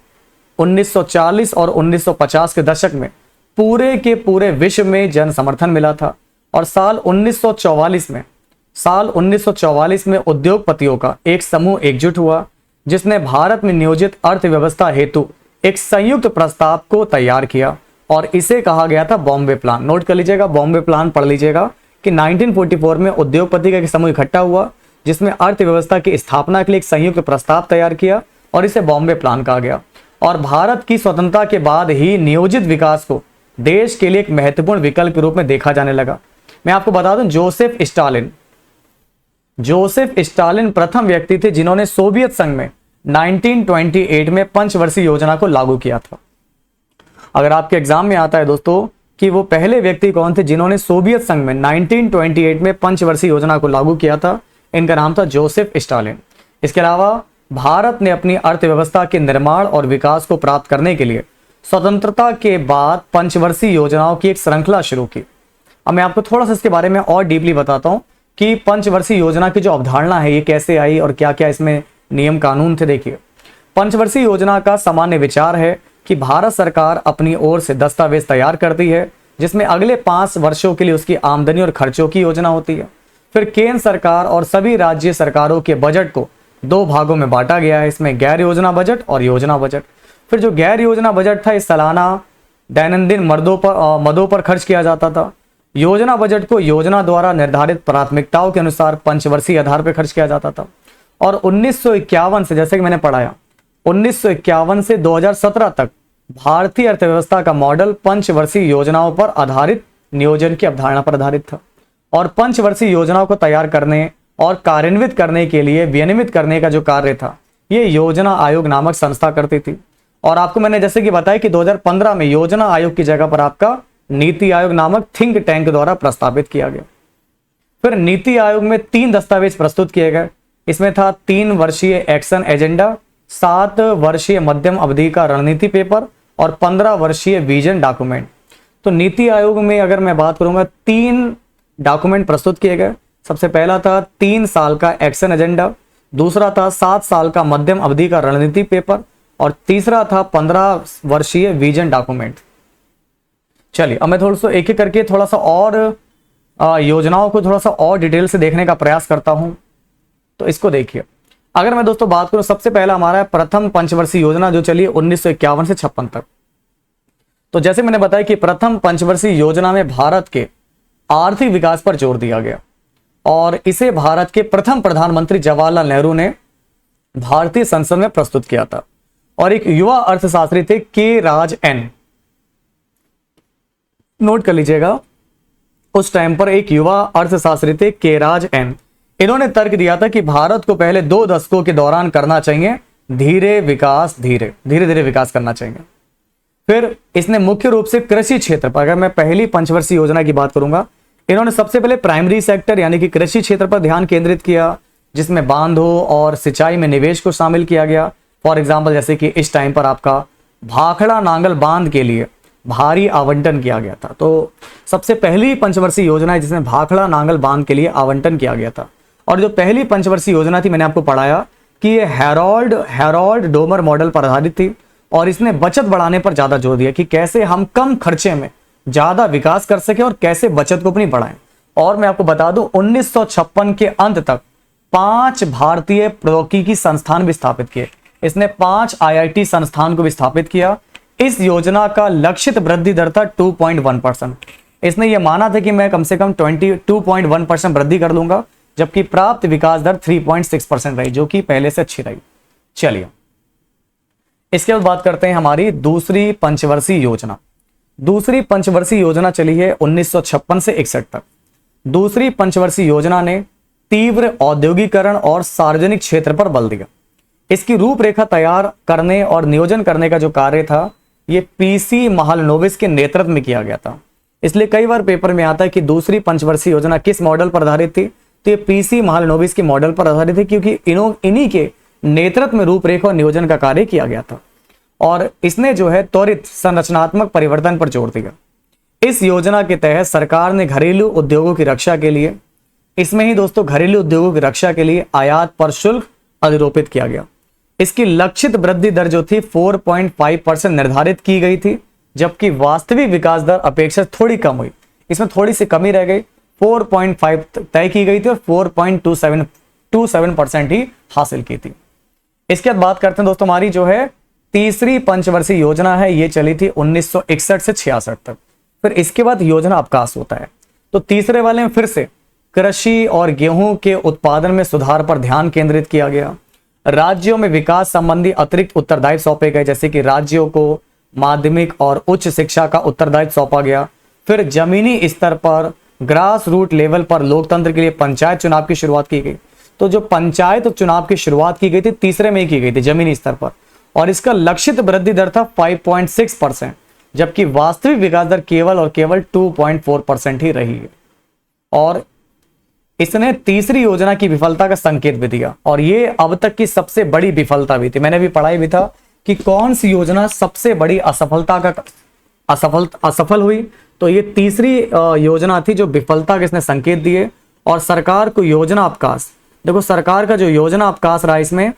1940 और 1950 के दशक में पूरे के पूरे विश्व में जन समर्थन मिला था। और साल 1944 में उद्योगपतियों का एक समूह एकजुट हुआ जिसने भारत में नियोजित अर्थव्यवस्था हेतु एक संयुक्त प्रस्ताव को तैयार किया और इसे कहा गया था बॉम्बे प्लान। नोट कर लीजिएगा, बॉम्बे प्लान पढ़ लीजिएगा कि 1944 में उद्योगपति का एक समूह इकट्ठा हुआ जिसमें अर्थव्यवस्था की स्थापना के लिए एक संयुक्त प्रस्ताव तैयार किया और इसे बॉम्बे प्लान कहा गया। और भारत की स्वतंत्रता के बाद ही नियोजित विकास को देश के लिए एक महत्वपूर्ण विकल्प के रूप में देखा जाने लगा। मैं आपको बता दूं, जोसेफ स्टालिन प्रथम व्यक्ति थे जिन्होंने सोवियत संघ में 1928 में पंचवर्षीय योजना को लागू किया था। अगर आपके एग्जाम में आता है दोस्तों कि वो पहले व्यक्ति कौन थे जिन्होंने सोवियत संघ में 1928 में पंचवर्षीय योजना को लागू किया था, इनका नाम था जोसेफ स्टालिन। इसके अलावा भारत ने अपनी अर्थव्यवस्था के निर्माण और विकास को प्राप्त करने के लिए स्वतंत्रता के बाद पंचवर्षीय योजनाओं की एक श्रृंखला शुरू की। अब मैं आपको थोड़ा सा इसके बारे में और डीपली बताता हूं कि पंचवर्षीय योजना की जो अवधारणा है ये कैसे आई और क्या क्या इसमें नियम कानून थे। देखिए, पंचवर्षीय योजना का सामान्य विचार है कि भारत सरकार अपनी ओर से दस्तावेज तैयार करती है जिसमें अगले 5 वर्षों के लिए उसकी आमदनी और खर्चों की योजना होती है। फिर केंद्र सरकार और सभी राज्य सरकारों के बजट को 2 भागों में बांटा गया है, इसमें गैर योजना बजट और योजना बजट। फिर जो गैर योजना बजट था इस सालाना दैनंदिन मदों पर खर्च किया जाता था। योजना बजट को योजना द्वारा निर्धारित प्राथमिकताओं के अनुसार पंचवर्षीय आधार पर खर्च किया जाता था। और 1951 से, जैसे कि मैंने पढ़ाया, 1951 से 2017 तक भारतीय अर्थव्यवस्था का मॉडल पंचवर्षीय योजनाओं पर आधारित नियोजन की अवधारणा पर आधारित था। और पंचवर्षीय योजनाओं को तैयार करने और कार्यान्वित करने के लिए विनियमित करने का जो कार्य था ये योजना आयोग नामक संस्था करती थी। और आपको मैंने जैसे कि बताया कि 2015 में योजना आयोग की जगह पर आपका नीति आयोग नामक थिंक टैंक द्वारा प्रस्तावित किया गया। फिर नीति आयोग में 3 दस्तावेज प्रस्तुत किए गए। इसमें था 3 वर्षीय एक्शन एजेंडा, 7 वर्षीय मध्यम अवधि का रणनीति पेपर और 15 वर्षीय विजन डॉक्यूमेंट। तो नीति आयोग में अगर मैं बात करूंगा 3 डॉक्यूमेंट प्रस्तुत किए गए। सबसे पहला था 3 साल का एक्शन एजेंडा, दूसरा था 7 साल का मध्यम अवधि का रणनीति पेपर और तीसरा था 15 वर्षीय विजन डॉक्यूमेंट। चलिए अब मैं थोड़ा सा एक एक करके थोड़ा सा और योजनाओं को थोड़ा सा और डिटेल से देखने का प्रयास करता हूं। तो इसको देखिए, अगर मैं दोस्तों बात करूं, सबसे पहला हमारा है प्रथम पंचवर्षीय योजना जो चली 1951 से 56 तक। तो जैसे मैंने बताया कि प्रथम पंचवर्षीय योजना में भारत के आर्थिक विकास पर जोर दिया गया और इसे भारत के प्रथम प्रधानमंत्री जवाहरलाल नेहरू ने भारतीय संसद में प्रस्तुत किया था। और एक युवा अर्थशास्त्री थे के राज एन, नोट कर लीजिएगा, उस टाइम पर एक युवा अर्थशास्त्री थे के राज एन। इन्होंने तर्क दिया था कि भारत को पहले 2 दशकों के दौरान करना चाहिए धीरे धीरे विकास करना चाहिए। फिर इसने मुख्य रूप से कृषि क्षेत्र पर, अगर मैं पहली पंचवर्षीय योजना की बात करूंगा, इन्होंने सबसे पहले प्राइमरी सेक्टर यानी कि कृषि क्षेत्र पर ध्यान केंद्रित किया, जिसमें बांधों और सिंचाई में निवेश को शामिल किया गया। फॉर एग्जाम्पल जैसे कि इस टाइम पर आपका भाखड़ा नांगल बांध के लिए भारी आवंटन किया गया था। तो सबसे पहली पंचवर्षीय योजना है जिसमें भाखड़ा नांगल बांध के लिए आवंटन किया गया था। और जो पहली पंचवर्षीय योजना थी, मैंने आपको पढ़ाया कि ये हैरोल्ड डोमर मॉडल पर आधारित थी और इसने बचत बढ़ाने पर ज्यादा जोर दिया कि कैसे हम कम खर्चे में ज्यादा विकास कर सके और कैसे बचत को अपनी बढ़ाएं। और मैं आपको बता दूं 1956 के अंत तक 5 भारतीय प्रौद्योगिकी संस्थान भी स्थापित किए। इसने 5 IIT संस्थान को भी स्थापित किया। इस योजना का लक्षित वृद्धि दर था 2.1%। इसने यह माना था कि मैं कम से कम 22.1% वृद्धि कर लूंगा, जबकि प्राप्त विकास दर 3.6% रही, जो कि पहले से अच्छी रही। चलिए इसके बाद बात करते हैं हमारी दूसरी पंचवर्षीय योजना। दूसरी पंचवर्षीय योजना चली है 1956 से 61 तक। दूसरी पंचवर्षीय योजना ने तीव्र औद्योगिकरण और सार्वजनिक क्षेत्र पर बल दिया। इसकी रूपरेखा तैयार करने और नियोजन करने का जो कार्य था, यह PC महालनोबिस के नेतृत्व में किया गया था। इसलिए कई बार पेपर में आता है कि दूसरी पंचवर्षीय योजना किस मॉडल पर आधारित थी, तो ये PC महालनोबिस के मॉडल पर आधारित है, क्योंकि इन्हीं के नेतृत्व में रूपरेखा और नियोजन का कार्य किया गया था। और इसने जो है त्वरित संरचनात्मक परिवर्तन पर जोर दिया। इस योजना के तहत सरकार ने घरेलू उद्योगों की रक्षा के लिए, इसमें ही दोस्तों घरेलू उद्योगों की रक्षा के लिए आयात पर शुल्क अधिरोपित किया गया। इसकी लक्षित वृद्धि दर जो थी 4.5% निर्धारित की गई थी, जबकि वास्तविक विकास दर अपेक्षा थोड़ी कम हुई, इसमें थोड़ी सी कमी रह गई। 4.5 तय की गई थी और 4.27% ही हासिल की थी। इसके बाद बात करते हैं दोस्तों हमारी जो है तीसरी पंचवर्षीय योजना है, ये चली थी 1961 से 66 तक। फिर इसके बाद योजना अवकाश होता है। तो तीसरे वाले में फिर से कृषि और गेहूं के उत्पादन में सुधार पर ध्यान केंद्रित किया गया। राज्यों में विकास संबंधी अतिरिक्त उत्तरदायित्व सौंपे गए, जैसे कि राज्यों को माध्यमिक और उच्च शिक्षा का उत्तरदायित्व सौंपा गया। फिर जमीनी स्तर पर ग्रास रूट लेवल पर लोकतंत्र के लिए पंचायत चुनाव की शुरुआत की गई। तो जो पंचायत चुनाव की शुरुआत की गई थी तीसरे में ही की गई थी जमीनी स्तर पर, और इसका लक्षित वृद्धि दर था 5.6%, जबकि वास्तविक विकास दर केवल 2.4% ही रही है। और इसने तीसरी योजना की विफलता का संकेत भी दिया, और ये अब तक की सबसे बड़ी विफलता भी थी। मैंने भी पढ़ाई भी था कि कौन सी योजना सबसे बड़ी असफल हुई, तो ये तीसरी योजना थी जो विफलता के इसने संकेत दिए। और सरकार को योजना अवकाश, देखो सरकार का जो योजना अवकाश रहा इसमें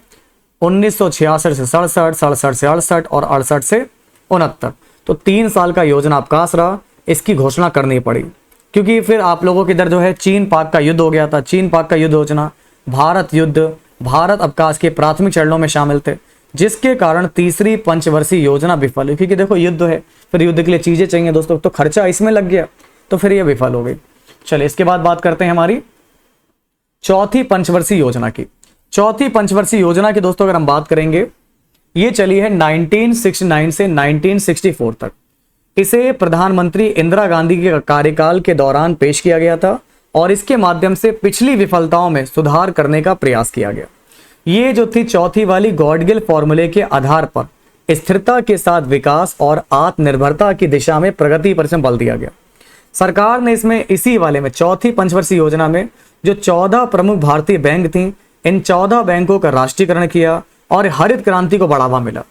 1966 से 67, 67 से 68 और 68 से 69, तो 3 साल का योजना अवकाश रहा। इसकी घोषणा करनी पड़ी क्योंकि फिर आप लोगों के इधर जो है चीन पाक का युद्ध हो गया था। चीन पाक का युद्ध योजना, भारत युद्ध, भारत अवकाश के प्राथमिक चरणों में शामिल थे, जिसके कारण तीसरी पंचवर्षीय योजना विफल हुई। क्योंकि देखो युद्ध है, फिर युद्ध के लिए चीजें चाहिए दोस्तों, तो खर्चा इसमें लग गया, तो फिर ये विफल हो गई। चलिए इसके बाद बात करते हैं हमारी चौथी पंचवर्षीय योजना की। चौथी पंचवर्षीय योजना की दोस्तों अगर हम बात करेंगे, ये चली है 1969 से 1964 तक। इसे प्रधानमंत्री इंदिरा गांधी के कार्यकाल के दौरान पेश किया गया था और इसके माध्यम से पिछली विफलताओं में सुधार करने का प्रयास किया गया। ये जो थी चौथी वाली गॉडगिल फॉर्मूले के आधार पर स्थिरता के साथ विकास और आत्मनिर्भरता की दिशा में प्रगति पर इसमें बल दिया गया। सरकार ने इसमें इसी वाले में चौथी पंचवर्षीय योजना में जो 14 प्रमुख भारतीय बैंक थी, इन 14 बैंकों का राष्ट्रीयकरण किया और हरित क्रांति को बढ़ावा मिला।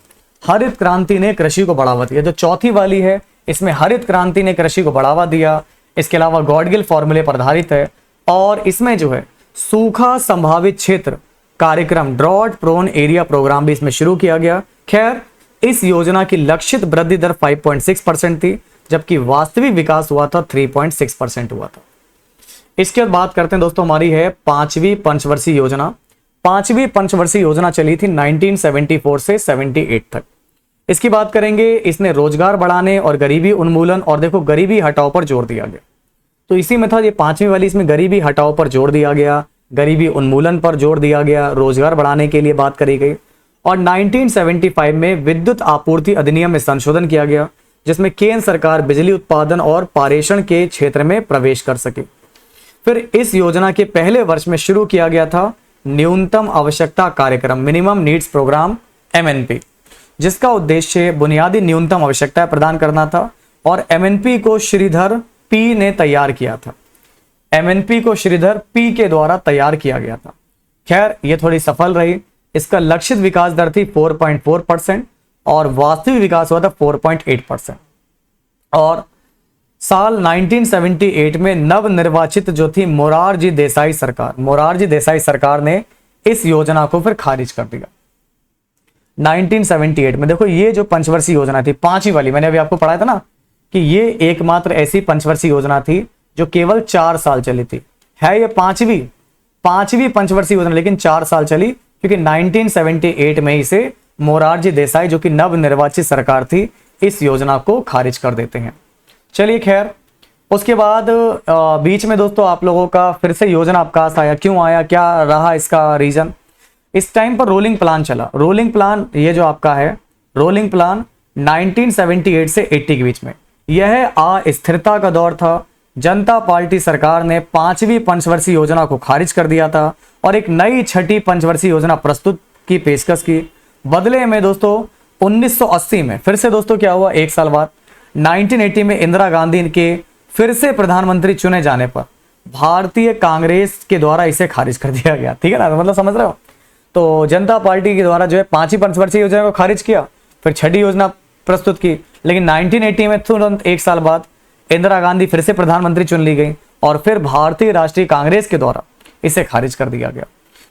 हरित क्रांति ने कृषि को बढ़ावा दिया। जो चौथी वाली है इसमें हरित क्रांति ने कृषि को बढ़ावा दिया। इसके अलावा गॉडगिल फॉर्मूले पर आधारित है और इसमें जो है सूखा संभावित क्षेत्र कार्यक्रम, ड्रॉट प्रोन एरिया प्रोग्राम भी इसमें शुरू किया गया। खैर इस योजना की लक्षित वृद्धि दर 5.6% थी, जबकि वास्तविक विकास हुआ था 3.6% हुआ था। इसके बाद बात करते हैं दोस्तों, हमारी है पांचवी पंचवर्षीय योजना। पांचवी पंचवर्षीय योजना चली थी 1974 से 78 तक। इसकी बात करेंगे, इसने रोजगार बढ़ाने और गरीबी उन्मूलन और देखो गरीबी हटाओ पर जोर दिया गया। तो इसी में था ये पांचवी वाली, इसमें गरीबी हटाओ पर जोर दिया गया, गरीबी उन्मूलन पर जोर दिया गया, रोजगार बढ़ाने के लिए बात करी गई। और 1975 में विद्युत आपूर्ति अधिनियम में संशोधन किया गया, जिसमें केंद्र सरकार बिजली उत्पादन और पारेषण के क्षेत्र में प्रवेश कर सके। फिर इस योजना के पहले वर्ष में शुरू किया गया था न्यूनतम आवश्यकता कार्यक्रम, मिनिमम नीड्स प्रोग्राम, MNP, जिसका उद्देश्य बुनियादी न्यूनतम आवश्यकता प्रदान करना था। और MNP को श्रीधर P ने तैयार किया था। MNP को श्रीधर P के द्वारा तैयार किया गया था। खैर ये थोड़ी सफल रही। इसका लक्षित विकास दर थी 4.4% और वास्तविक विकास हुआ था 4.8%। और साल 1978 में नवनिर्वाचित जो थी मोरारजी देसाई सरकार ने इस योजना को फिर खारिज कर दिया 1978 में। देखो ये जो पंचवर्षीय योजना थी, पांचवी वाली, मैंने अभी आपको पढ़ाया था ना कि ये एकमात्र ऐसी पंचवर्षीय योजना थी जो केवल 4 साल चली थी। है ये पांचवी पंचवर्षीय योजना, लेकिन 4 साल चली, क्योंकि 1978 में इसे मोरारजी देसाई जो कि नवनिर्वाचित सरकार थी, इस योजना को खारिज कर देते हैं। चलिए खैर, उसके बाद बीच में दोस्तों आप लोगों का फिर से योजना अवकाश आया। क्यों आया, क्या रहा इसका रीजन? इस टाइम पर रोलिंग प्लान चला। रोलिंग प्लान ये जो आपका है, रोलिंग प्लान 1978 से 80 के बीच में, यह अस्थिरता का दौर था। जनता पार्टी सरकार ने पांचवी पंचवर्षीय योजना को खारिज कर दिया था और एक नई छठी पंचवर्षीय योजना प्रस्तुत की पेशकश की। बदले में दोस्तों 1980 में फिर से दोस्तों क्या हुआ, एक साल बाद 1980 में इंदिरा गांधी के फिर से प्रधानमंत्री चुने जाने पर भारतीय कांग्रेस के द्वारा इसे खारिज कर दिया गया। ठीक है ना, मतलब समझ रहे हो? तो जनता पार्टी के द्वारा जो है पांचवी पंचवर्षीय योजना को खारिज किया, फिर छठी योजना प्रस्तुत की, लेकिन 1980 में तुरंत एक साल बाद इंदिरा गांधी फिर से प्रधानमंत्री चुन ली गई और फिर भारतीय राष्ट्रीय कांग्रेस के द्वारा इसे खारिज कर दिया गया।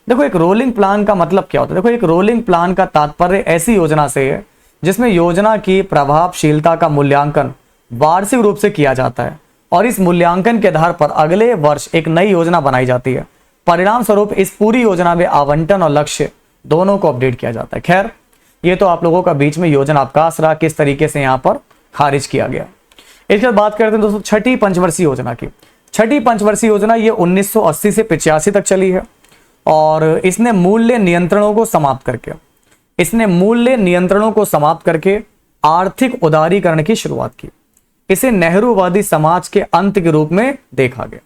देखो एक रोलिंग प्लान का मतलब क्या होता है? देखो एक रोलिंग प्लान का तात्पर्य ऐसी योजना से है जिसमें योजना की प्रभावशीलता का मूल्यांकन वार्षिक रूप से किया जाता है और इस मूल्यांकन के आधार पर अगले वर्ष एक नई योजना बनाई जाती है। परिणाम स्वरूप इस पूरी योजना में आवंटन और लक्ष्य दोनों को अपडेट किया जाता है। खैर ये तो आप लोगों का बीच में योजना अवकाश रहा, किस तरीके से यहाँ पर खारिज किया गया। इसके बाद बात करते हैं दोस्तों छठी पंचवर्षीय योजना की। छठी पंचवर्षीय योजना ये 1980 से 85 तक चली है और इसने मूल्य नियंत्रणों को समाप्त करके आर्थिक उदारीकरण की शुरुआत की। इसे नेहरूवादी समाज के अंत के रूप में देखा गया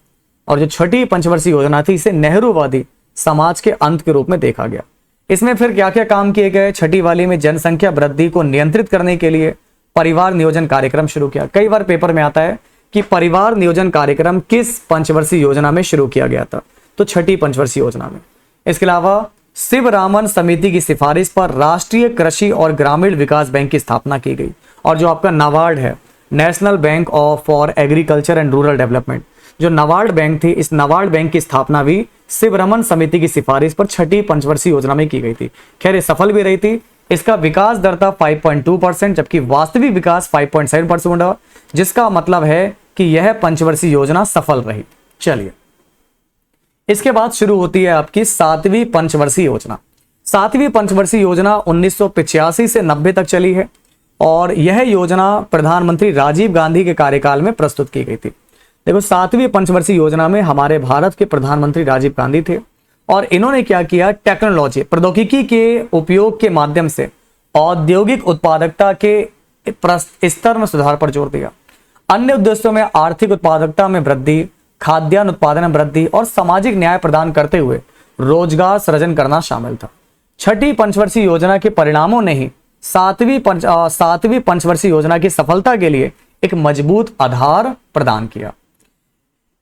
और जो छठी पंचवर्षीय योजना थी इसे नेहरूवादी समाज के अंत के रूप में देखा गया। इसमें फिर क्या क्या काम किए गए? छठी वाली में जनसंख्या वृद्धि को नियंत्रित करने के लिए परिवार नियोजन कार्यक्रम शुरू किया। कई बार पेपर में आता है कि परिवार नियोजन कार्यक्रम किस पंचवर्षीय योजना में शुरू किया गया था, तो छठी पंचवर्षीय योजना में। इसके अलावा शिवरामन समिति की सिफारिश पर राष्ट्रीय कृषि और ग्रामीण विकास बैंक की स्थापना की गई और जो आपका नाबार्ड है, national bank for agriculture and rural development, जो नाबार्ड बैंक थी, इस नाबार्ड बैंक की स्थापना भी शिवरमन समिति की सिफारिश पर छठी पंचवर्षीय योजना में की गई थी। खैर ये सफल भी रही थी। इसका विकास दर था 5.2%, जबकि वास्तविक विकास 5.7% हुआ, जिसका मतलब है कि यह पंचवर्षीय योजना सफल रही। चलिए इसके बाद शुरू होती है आपकी सातवीं पंचवर्षीय योजना। सातवीं पंचवर्षीय योजना 1985 से 90 तक चली है और यह योजना प्रधानमंत्री राजीव गांधी के कार्यकाल में प्रस्तुत की गई थी। देखो सातवीं पंचवर्षीय योजना में हमारे भारत के प्रधानमंत्री राजीव गांधी थे और इन्होंने क्या किया, टेक्नोलॉजी प्रौद्योगिकी के उपयोग के माध्यम से औद्योगिक उत्पादकता के स्तर में सुधार पर जोर दिया। अन्य उद्देश्यों में आर्थिक उत्पादकता में वृद्धि, खाद्यान्न उत्पादन में वृद्धि और सामाजिक न्याय प्रदान करते हुए रोजगार सृजन करना शामिल था। छठी पंचवर्षीय योजना के परिणामों ने ही सातवीं पंचवर्षीय योजना की सफलता के लिए एक मजबूत आधार प्रदान किया।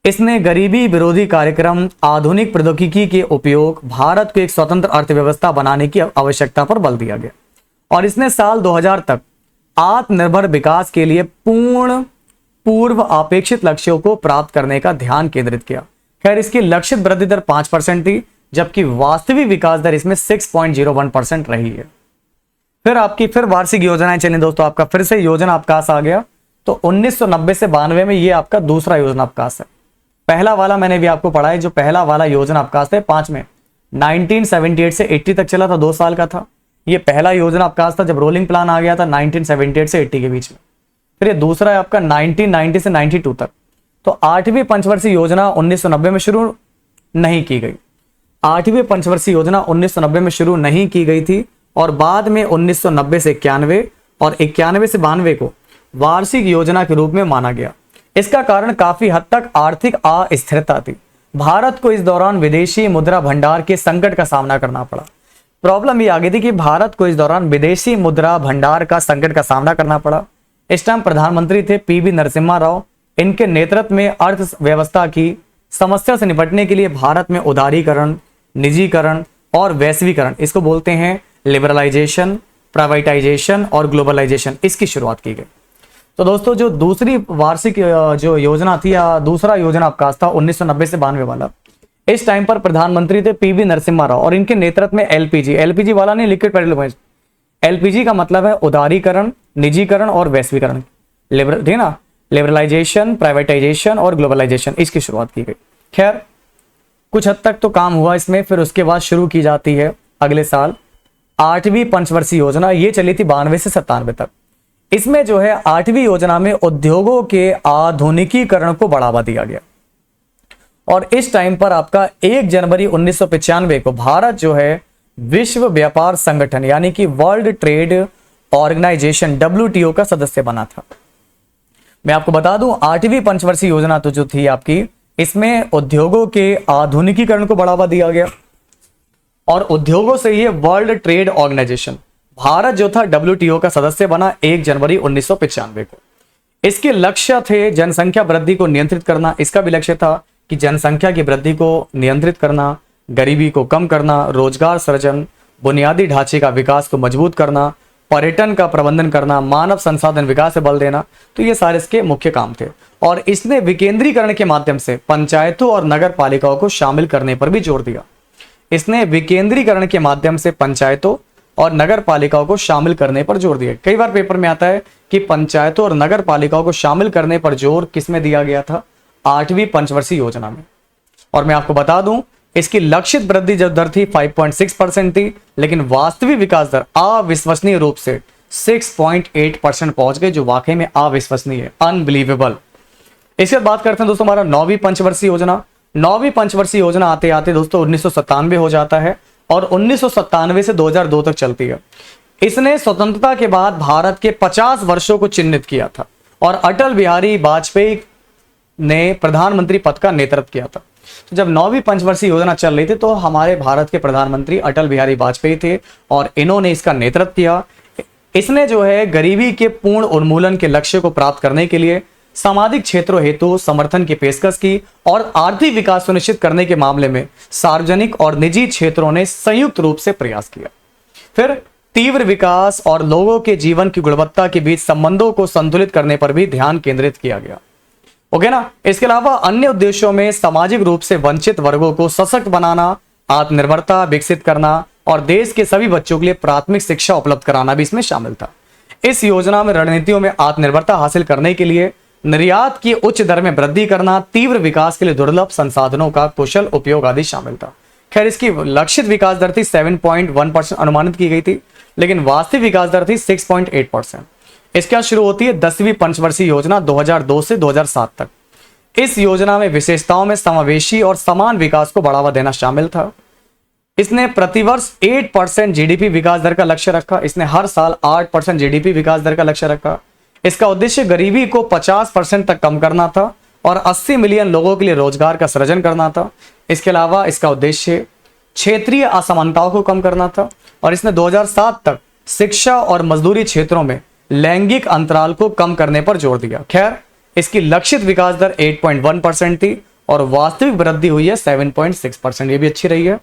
इसने गरीबी विरोधी कार्यक्रम, आधुनिक प्रौद्योगिकी के उपयोग, भारत को एक स्वतंत्र अर्थव्यवस्था बनाने की आवश्यकता पर बल दिया गया और इसने साल 2000 तक आत्मनिर्भर विकास के लिए पूर्व अपेक्षित लक्ष्यों को प्राप्त करने का ध्यान केंद्रित किया। खैर इसकी लक्षित वृद्धि दर 5% थी, जबकि वास्तविक विकास दर इसमें 6.01% रही है। फिर वार्षिक योजनाएं चलें दोस्तों, आपका फिर से योजना अवकाश आ गया तो 1990 से 92 में ये आपका दूसरा योजना अवकाश है। पहला वाला मैंने भी आपको पढ़ा है, जो पहला वाला योजना अवकाश है 5 में 1978 से 80 तक चला था, 2 साल का था। ये पहला योजना अवकाश था जब रोलिंग प्लान आ गया था 1978 से 80 के बीच में। फिर ये दूसरा है आपका 1990 से 92 तक। तो 8वीं पंचवर्षीय योजना 1990 में शुरू नहीं की गई। 8वीं पंचवर्षीय योजना 1990 में शुरू नहीं की गई थी और बाद में 1990 से 91 और 91 से 92 को वार्षिक योजना के रूप में माना गया। इसका कारण काफी हद तक आर्थिक अस्थिरता थी। भारत को इस दौरान विदेशी मुद्रा भंडार के संकट का सामना करना पड़ा। प्रॉब्लम ये आ गई थी कि भारत को इस दौरान विदेशी मुद्रा भंडार का संकट का सामना करना पड़ा। इस टाइम प्रधानमंत्री थे पीवी नरसिम्हा राव। इनके नेतृत्व में अर्थव्यवस्था की समस्या से निपटने के लिए भारत में उदारीकरण, निजीकरण और वैश्वीकरण, इसको बोलते हैं लिबरलाइजेशन, प्राइवेटाइजेशन और ग्लोबलाइजेशन, इसकी शुरुआत की गई। तो दोस्तों जो दूसरी वार्षिक जो योजना थी या दूसरा योजना अवकाश था 1990 से 92 वाला, इस टाइम पर प्रधानमंत्री थे पीवी नरसिम्हा राव और इनके नेतृत्व में एलपीजी वाला नहीं, लिक्विड पेट्रोलियम, एलपीजी का मतलब है उदारीकरण, निजीकरण और वैश्वीकरण, लिबरलाइजेशन, प्राइवेटाइजेशन और ग्लोबलाइजेशन, इसकी शुरुआत की गई। खैर कुछ हद तक तो काम हुआ इसमें। फिर उसके बाद शुरू की जाती है अगले साल 8वीं पंचवर्षीय योजना। ये चली थी 92 से 97 तक। इसमें जो है 8वीं योजना में उद्योगों के आधुनिकीकरण को बढ़ावा दिया गया और इस टाइम पर आपका 1 जनवरी 1995 को भारत जो है विश्व व्यापार संगठन यानी कि वर्ल्ड ट्रेड ऑर्गेनाइजेशन WTO का सदस्य बना था। मैं आपको बता दूं 8वीं पंचवर्षीय योजना तो जो थी आपकी, इसमें उद्योगों के आधुनिकीकरण को बढ़ावा दिया गया और उद्योगों से ये वर्ल्ड ट्रेड ऑर्गेनाइजेशन भारत जो था WTO का सदस्य बना 1 जनवरी 1995 को। इसके लक्ष्य थे जनसंख्या वृद्धि को नियंत्रित करना। इसका भी लक्ष्य था कि जनसंख्या की वृद्धि को नियंत्रित करना, गरीबी को कम करना, रोजगार सृजन, बुनियादी ढांचे का विकास को मजबूत करना, पर्यटन का प्रबंधन करना, मानव संसाधन विकास पे बल देना। तो ये सारे इसके मुख्य काम थे और इसने विकेंद्रीकरण के माध्यम से पंचायतों और नगर पालिकाओं को शामिल करने पर भी जोर दिया। इसने विकेंद्रीकरण के माध्यम से पंचायतों और नगर पालिकाओं को शामिल करने पर जोर दिया। कई बार पेपर में आता है कि पंचायतों और नगर पालिकाओं को शामिल करने पर जोर किसमें दिया गया था? 8वीं पंचवर्षीय योजना में। और मैं आपको बता दूं इसकी लक्षित वृद्धि जो दर थी 5.6% थी, लेकिन वास्तविक विकास दर अविश्वसनीय रूप से 6.8% पहुंच गई, जो वाकई में अविश्वसनीय है, अनबिलीवेबल। इसके बाद बात करते हैं दोस्तों हमारा 9वीं पंचवर्षीय योजना। 9वीं पंचवर्षीय योजना आते आते दोस्तों 1997 हो जाता है और 1997 से 2002 तक चलती है। इसने स्वतंत्रता के बाद भारत के 50 वर्षों को चिन्हित किया था और अटल बिहारी वाजपेयी ने प्रधानमंत्री पद का नेतृत्व किया था। तो जब 9वीं पंचवर्षीय योजना चल रही थी तो हमारे भारत के प्रधानमंत्री अटल बिहारी वाजपेयी थे और इन्होंने इसका नेतृत्व किया। इसने जो है गरीबी के पूर्ण उन्मूलन के लक्ष्य को प्राप्त करने के लिए सामाजिक क्षेत्रों हेतु समर्थन की पेशकश की और आर्थिक विकास सुनिश्चित करने के मामले में सार्वजनिक और निजी क्षेत्रों ने संयुक्त रूप से प्रयास किया। फिर तीव्र विकास और लोगों के जीवन की गुणवत्ता के बीच संबंधों को संतुलित करने पर भी ध्यान केंद्रित किया गया। ओके ना। इसके अलावा अन्य उद्देश्यों में सामाजिक रूप से वंचित वर्गों को सशक्त बनाना, आत्मनिर्भरता विकसित करना और देश के सभी बच्चों के लिए प्राथमिक शिक्षा उपलब्ध कराना भी इसमें शामिल था। इस योजना में रणनीतियों में आत्मनिर्भरता हासिल करने के लिए निर्यात की उच्च दर में वृद्धि करना, तीव्र विकास के लिए दुर्लभ संसाधनों का कुशल उपयोग आदि शामिल था। खैर इसकी लक्षित विकास दर थी 7.1% अनुमानित की गई थी, लेकिन वास्तविक विकास दर थी 6.8%। इसके बाद शुरू होती है 10वीं पंचवर्षीय योजना 2002 से 2007 तक। इस योजना में विशेषताओं में समावेशी और समान विकास को बढ़ावा देना शामिल था। इसने प्रतिवर्ष 8% जीडीपी विकास दर का लक्ष्य रखा। इसने हर साल 8% जीडीपी विकास दर का लक्ष्य रखा। इसका उद्देश्य गरीबी को 50% तक कम करना था और 80 मिलियन लोगों के लिए रोजगार का सृजन करना था। इसके अलावा इसका उद्देश्य क्षेत्रीय असमानताओं को कम करना था और इसने 2007 तक शिक्षा और मजदूरी क्षेत्रों में लैंगिक अंतराल को कम करने पर जोर दिया। खैर इसकी लक्षित विकास दर 8.1% थी और वास्तविक वृद्धि हुई है 7.6%। ये भी अच्छी रही है।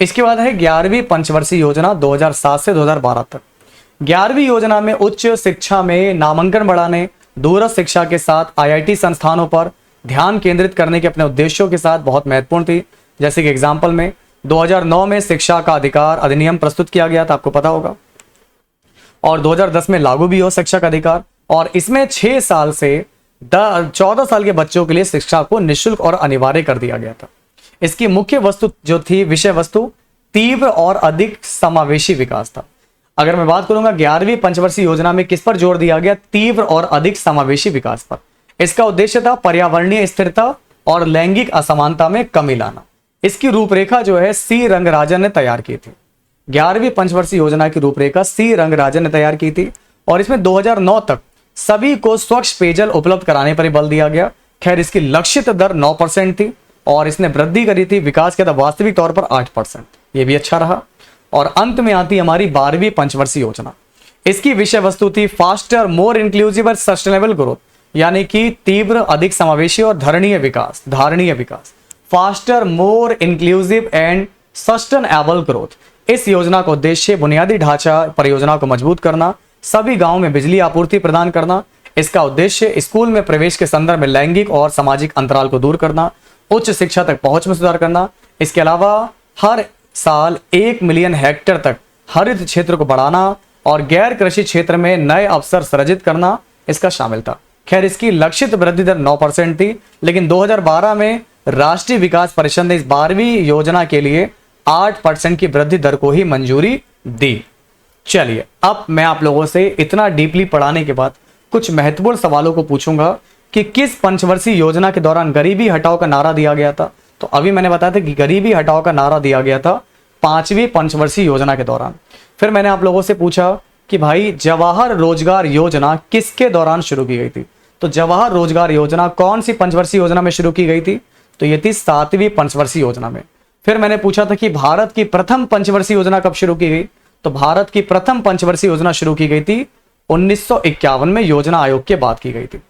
इसके बाद है 11वीं पंचवर्षीय योजना 2007 से 2012 तक। 11वीं योजना में उच्च शिक्षा में नामांकन बढ़ाने, दूरस्थ शिक्षा के साथ IIT संस्थानों पर ध्यान केंद्रित करने के अपने उद्देश्यों के साथ बहुत महत्वपूर्ण थी। जैसे कि एग्जाम्पल में 2009 में शिक्षा का अधिकार अधिनियम प्रस्तुत किया गया था, आपको पता होगा, और 2010 में लागू भी हो शिक्षा का अधिकार। और इसमें 6 साल से 14 साल के बच्चों के लिए शिक्षा को निःशुल्क और अनिवार्य कर दिया गया था। इसकी मुख्य वस्तु जो थी, विषय वस्तु तीव्र और अधिक समावेशी विकास था। अगर मैं बात करूंगा 11वीं पंचवर्षीय योजना में किस पर जोर दिया गया, तीव्र और अधिक समावेशी विकास पर। इसका उद्देश्य था पर्यावरणीय स्थिरता और लैंगिक असमानता में कमी लाना। इसकी रूपरेखा जो है सी रंगराजन ने तैयार की थी। 11वीं पंचवर्षीय योजना की रूपरेखा सी रंगराजन ने तैयार की थी और इसमें 2009 तक सभी को स्वच्छ पेयजल उपलब्ध कराने पर बल दिया गया। खैर, इसकी लक्षित दर 9% थी और इसने वृद्धि करी थी विकास के वास्तविक तौर पर 8%। ये भी अच्छा रहा। और अंत में आती हमारी 12वीं पंचवर्षीय योजना। इसकी विषय वस्तु थी फास्टर, मोर इंक्लूसिव और सस्टेनेबल ग्रोथ, यानी कि तीव्र, अधिक समावेशी और धारणीय विकास। Faster, more inclusive and sustainable growth. इस योजना का उद्देश्य बुनियादी ढांचा परियोजना को मजबूत करना, सभी गांवों में बिजली आपूर्ति प्रदान करना। इसका उद्देश्य स्कूल में प्रवेश के संदर्भ में लैंगिक और सामाजिक अंतराल को दूर करना, उच्च शिक्षा तक पहुंच में सुधार करना। इसके अलावा हर साल 1 मिलियन हेक्टेयर तक हरित क्षेत्र को बढ़ाना और गैर कृषि क्षेत्र में नए अवसर सृजित करना इसका शामिल था। खैर, इसकी लक्षित वृद्धि दर 9% थी, लेकिन 2012 में राष्ट्रीय विकास परिषद ने इस 12वीं योजना के लिए 8% की वृद्धि दर को ही मंजूरी दी। चलिए, अब मैं आप लोगों से इतना डीपली पढ़ाने के बाद कुछ महत्वपूर्ण सवालों को पूछूंगा कि किस पंचवर्षीय योजना के दौरान गरीबी हटाओ का नारा दिया गया था। तो अभी मैंने बताया था कि गरीबी हटाओ का नारा दिया गया था 5वीं पंचवर्षीय योजना के दौरान। फिर मैंने आप लोगों से पूछा कि भाई जवाहर रोजगार योजना किसके दौरान शुरू की गई थी। तो जवाहर रोजगार योजना कौन सी पंचवर्षीय योजना में शुरू की गई थी? तो ये थी 7वीं पंचवर्षीय योजना में। फिर मैंने पूछा था कि भारत की प्रथम पंचवर्षीय योजना कब शुरू की गई। तो भारत की प्रथम पंचवर्षीय योजना शुरू की गई थी 1951 में, योजना आयोग के बाद की गई थी।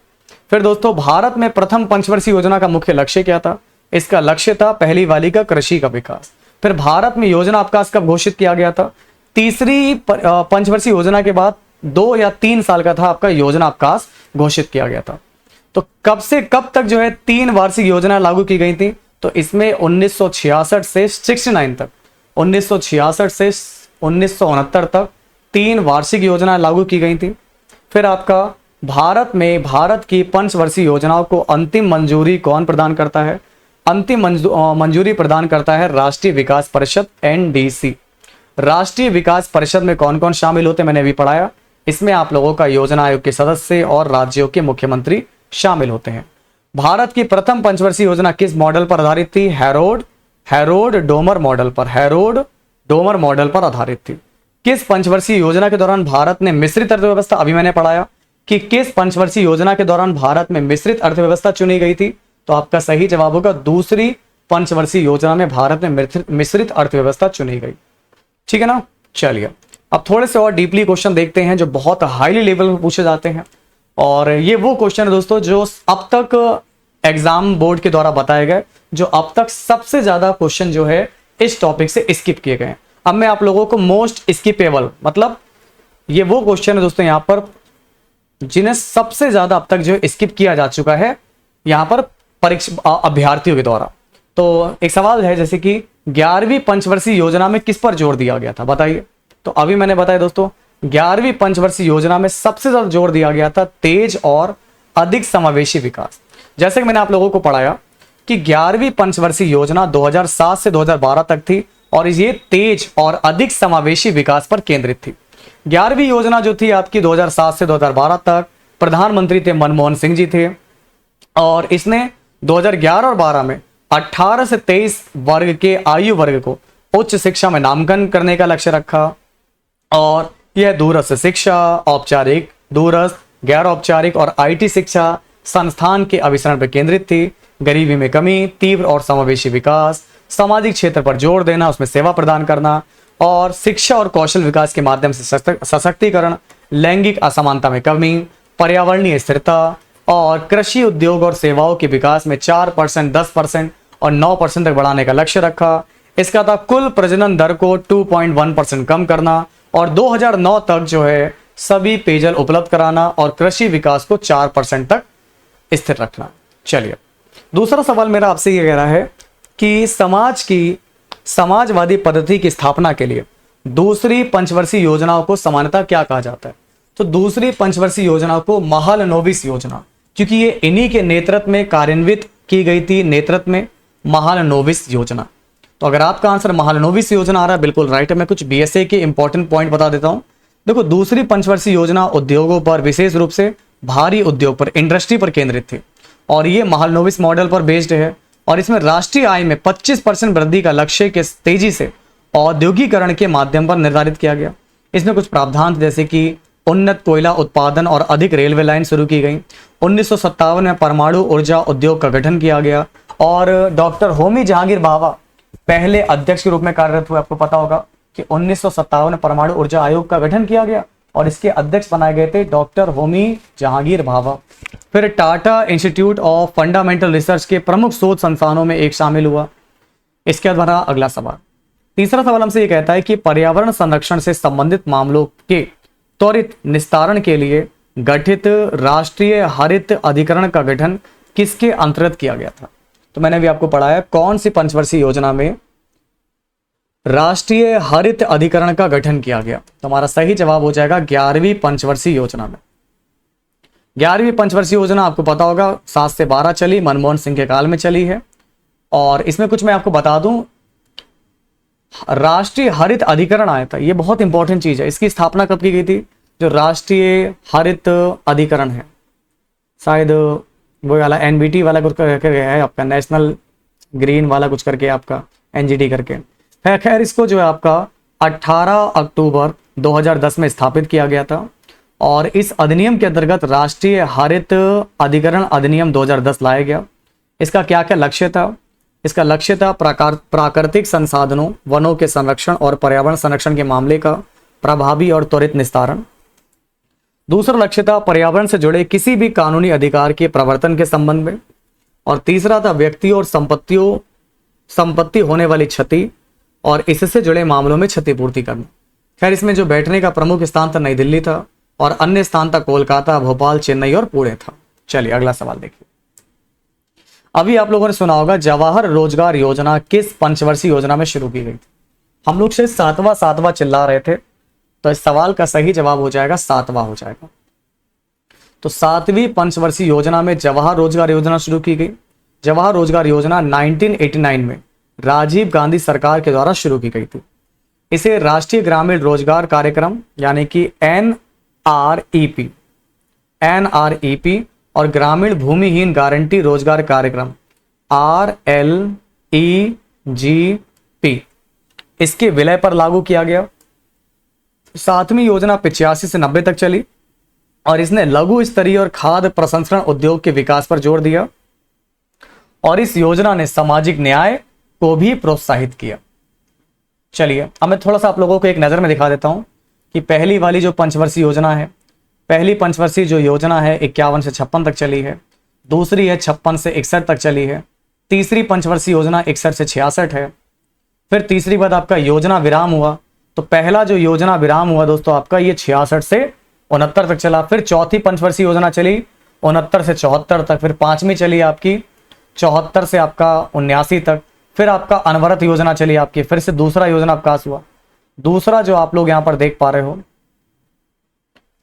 फिर दोस्तों, भारत में प्रथम पंचवर्षीय योजना का मुख्य लक्ष्य क्या था? इसका लक्ष्य था पहली वाली का कृषि का विकास। फिर भारत में योजना अवकाश कब घोषित किया गया था? तीसरी पंचवर्षीय योजना के बाद 2 या 3 साल का था आपका योजना अवकाश घोषित किया गया था। तो कब से कब तक जो है 3 वार्षिक योजना लागू की गई थी? तो इसमें 1966 से 69 तक, 1966 से 1969 तक 3 वार्षिक योजना लागू की गई थी। फिर आपका भारत में भारत की पंचवर्षीय योजनाओं को अंतिम मंजूरी कौन प्रदान करता है? अंतिम मंजूरी प्रदान करता है राष्ट्रीय विकास परिषद, NDC। राष्ट्रीय विकास परिषद में कौन कौन शामिल होते हैं मैंने अभी पढ़ाया। इसमें आप लोगों का योजना आयोग के सदस्य और राज्यों के मुख्यमंत्री शामिल होते हैं। भारत की प्रथम पंचवर्षीय योजना किस मॉडल पर आधारित थी? हैरोड डोमर मॉडल पर आधारित थी। किस पंचवर्षीय योजना के दौरान भारत ने मिश्रित अर्थव्यवस्था, अभी मैंने पढ़ाया कि किस पंचवर्षीय योजना के दौरान भारत में मिश्रित अर्थव्यवस्था चुनी गई थी। तो आपका सही जवाब होगा दूसरी पंचवर्षीय योजना में भारत में मिश्रित अर्थव्यवस्था चुनी गई। ठीक है ना। चलिए, अब थोड़े से और डीपली क्वेश्चन देखते हैं जो बहुत हाईली लेवल पर पूछे जाते हैं। और ये वो क्वेश्चन है दोस्तों जो अब तक एग्जाम बोर्ड के द्वारा बताए गए, जो अब तक सबसे ज्यादा क्वेश्चन जो है इस टॉपिक से स्किप किए गए। अब मैं आप लोगों को मोस्ट स्किपेबल, मतलब ये वो क्वेश्चन है दोस्तों यहाँ पर जिन्हें सबसे ज्यादा अब तक जो है स्किप किया जा चुका है यहाँ पर परीक्षा अभ्यर्थियों के द्वारा। तो एक सवाल है जैसे कि 11वीं पंचवर्षीय योजना में किस पर जोर दिया गया था, बताइए। तो अभी मैंने बताया दोस्तों 11वीं पंचवर्षीय योजना में सबसे ज्यादा जोर दिया गया था तेज और अधिक समावेशी विकास। जैसे कि मैंने आप लोगों को पढ़ाया कि 11वीं पंचवर्षीय योजना 2007 से 2012 तक थी और ये तेज और अधिक समावेशी विकास पर केंद्रित थी। 11वीं योजना जो थी आपकी 2007 से 2012 तक, प्रधानमंत्री थे मनमोहन सिंह जी थे और इसने 2011 और 12 में 18 से 23 वर्ग के आयु वर्ग को उच्च शिक्षा में नामांकन करने का लक्ष्य रखा। और यह दूरस्थ शिक्षा, औपचारिक, दूरस्थ, गैर औपचारिक और IT शिक्षा संस्थान के अभिसरण पर केंद्रित थी। गरीबी में कमी, तीव्र और समावेशी विकास, सामाजिक क्षेत्र पर जोर देना, उसमें सेवा प्रदान करना और शिक्षा और कौशल विकास के माध्यम से सशक्तिकरण, लैंगिक असमानता में कमी, पर्यावरणीय स्थिरता और कृषि उद्योग और सेवाओं के विकास में 4%, 10% और 9% तक बढ़ाने का लक्ष्य रखा। इसका था कुल प्रजनन दर को 2.1% कम करना और 2009 तक जो है सभी पेयजल उपलब्ध कराना और कृषि विकास को 4% तक स्थिर रखना। चलिए, दूसरा सवाल मेरा आपसे ये कह रहा है कि समाजवादी पद्धति की स्थापना के लिए दूसरी पंचवर्षीय योजनाओं को सामान्यतः क्या कहा जाता है। तो दूसरी पंचवर्षीय योजना को महालनोबिस योजना, क्योंकि ये इन्हीं के नेतृत्व में कार्यान्वित की गई थी, नेतृत्व में महालनोबिस योजना। तो अगर आपका आंसर महालनोबिस योजना आ रहा है, बिल्कुल राइट है। मैं कुछ बीएसए के इंपॉर्टेंट पॉइंट बता देता हूं। देखो, दूसरी पंचवर्षीय योजना उद्योगों पर, विशेष रूप से भारी उद्योग पर, इंडस्ट्री पर केंद्रित थी और ये महालनोबिस मॉडल पर बेस्ड है। और इसमें राष्ट्रीय आय में 25% वृद्धि का लक्ष्य के तेजी से औद्योगिकरण के माध्यम पर निर्धारित किया गया। इसमें कुछ प्रावधान जैसे कि उन्नत कोयला उत्पादन और अधिक रेलवे लाइन शुरू की गई। 1957 में परमाणु ऊर्जा उद्योग का गठन किया गया और डॉक्टर होमी जहांगीर भाभा पहले अध्यक्ष के रूप में कार्यरत हुए। आपको पता होगा कि 1957 में परमाणु ऊर्जा आयोग का गठन किया गया और इसके अध्यक्ष बनाए गए थे डॉक्टर होमी जहांगीर भाभा। फिर Tata institute of fundamental research के प्रमुख शोध संस्थानों में एक शामिल हुआ। इसके बाद हमारा अगला सवाल, तीसरा सवाल हमसे ये कहता है कि पर्यावरण संरक्षण से संबंधित मामलों के त्वरित निस्तारण के लिए गठित राष्ट्रीय हरित अधिकरण का गठन किसके अंतर्गत किया गया था? तो मैंने भी आपको पढ़ाया कौन सी पंचवर्षीय योजना में राष्ट्रीय हरित अधिकरण का गठन किया गया। तो हमारा सही जवाब हो जाएगा 11वीं पंचवर्षीय योजना में। 11वीं पंचवर्षीय योजना आपको पता होगा 7 से 12 चली, मनमोहन सिंह के काल में चली है। और इसमें कुछ मैं आपको बता दूं, राष्ट्रीय हरित अधिकरण आया था, ये बहुत इंपॉर्टेंट चीज है। इसकी स्थापना कब की गई थी? जो राष्ट्रीय हरित अधिकरण है, शायद वो वाला एनबीटी वाला कुछ करके है आपका, नेशनल ग्रीन वाला कुछ करके आपका, एनजीटी करके है। खैर, इसको जो है आपका 18 अक्टूबर 2010 में स्थापित किया गया था और इस अधिनियम के अंतर्गत राष्ट्रीय हरित अधिकरण अधिनियम 2010 लाया गया। इसका क्या क्या लक्ष्य था? इसका लक्ष्य था प्राकृतिक संसाधनों, वनों के संरक्षण और पर्यावरण संरक्षण के मामले का प्रभावी और त्वरित निस्तारण। दूसरा लक्ष्य था पर्यावरण से जुड़े किसी भी कानूनी अधिकार के प्रवर्तन के संबंध में। और तीसरा था व्यक्ति और संपत्ति होने वाली क्षति और इससे जुड़े मामलों में क्षतिपूर्ति करना। खैर, इसमें जो बैठने का प्रमुख स्थान था नई दिल्ली था और अन्य स्थान था कोलकाता, भोपाल, चेन्नई और पुणे था। चलिए अगला सवाल देखिए। अभी आप लोगों ने सुना होगा जवाहर रोजगार योजना किस पंचवर्षीय योजना में शुरू की गई थी? हम लोग से सातवां चिल्ला रहे थे, तो इस सवाल का सही जवाब हो जाएगा 7वां हो जाएगा। तो 7वीं पंचवर्षीय योजना में जवाहर रोजगार योजना शुरू की गई। जवाहर रोजगार योजना 1989 में राजीव गांधी सरकार के द्वारा शुरू की गई थी। इसे राष्ट्रीय ग्रामीण रोजगार कार्यक्रम यानी कि एनआरईपी और ग्रामीण भूमिहीन गारंटी रोजगार कार्यक्रम RLEGP इसके विलय पर लागू किया गया। 7वीं योजना 85 से 90 तक चली और इसने लघु स्तरीय और खाद्य प्रसंस्करण उद्योग के विकास पर जोर दिया और इस योजना ने सामाजिक न्याय को भी प्रोत्साहित किया। चलिए अब मैं थोड़ा सा आप लोगों को एक नजर में दिखा देता हूं कि पहली वाली जो पंचवर्षीय योजना है, पहली पंचवर्षीय जो योजना है 51 से 56 तक चली है। दूसरी है 56 से 61 तक चली है। तीसरी पंचवर्षीय योजना 61 से 66 है। फिर तीसरी बात आपका योजना विराम हुआ, तो पहला जो योजना विराम हुआ दोस्तों आपका ये 66 से 69 तक चला। फिर चौथी पंचवर्षीय योजना चली 69 से 74 तक। फिर पांचवी चली आपकी 74 से आपका 79 तक। फिर आपका अनवरत योजना चली आपकी। फिर से दूसरा योजना अवकाश हुआ। दूसरा जो आप लोग यहां पर देख पा रहे हो,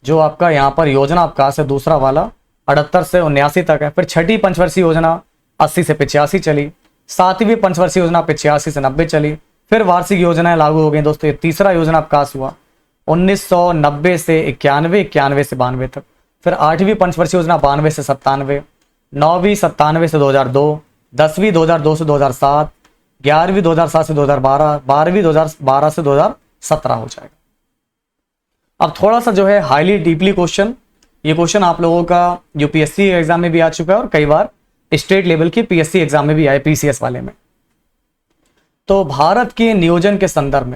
जो आपका यहां पर योजना अवकाश है दूसरा वाला 78 से 79 तक है। फिर छठी पंचवर्षीय योजना 80 से 85 चली। सातवीं पंचवर्षीय योजना 85 से 90 चली। फिर वार्षिक योजनाएं लागू हो गई दोस्तों। ये तीसरा योजना अवकाश हुआ 1990 से 91, 91 से 92 तक। फिर आठवीं पंचवर्षीय योजना 92 से 97, 9वीं 97 से 2002, 10वीं 2002 से 2007, 11वीं 2007 से 2012, 12वीं 2012 से 2017 हो जाएगा। अब थोड़ा सा जो है हाईली डीपली क्वेश्चन, ये क्वेश्चन आप लोगों का यूपीएससी एग्जाम में भी आ चुका है और कई बार स्टेट लेवल की पीएससी एग्जाम में भी आए, पीसीएस वाले में। तो भारत के नियोजन के संदर्भ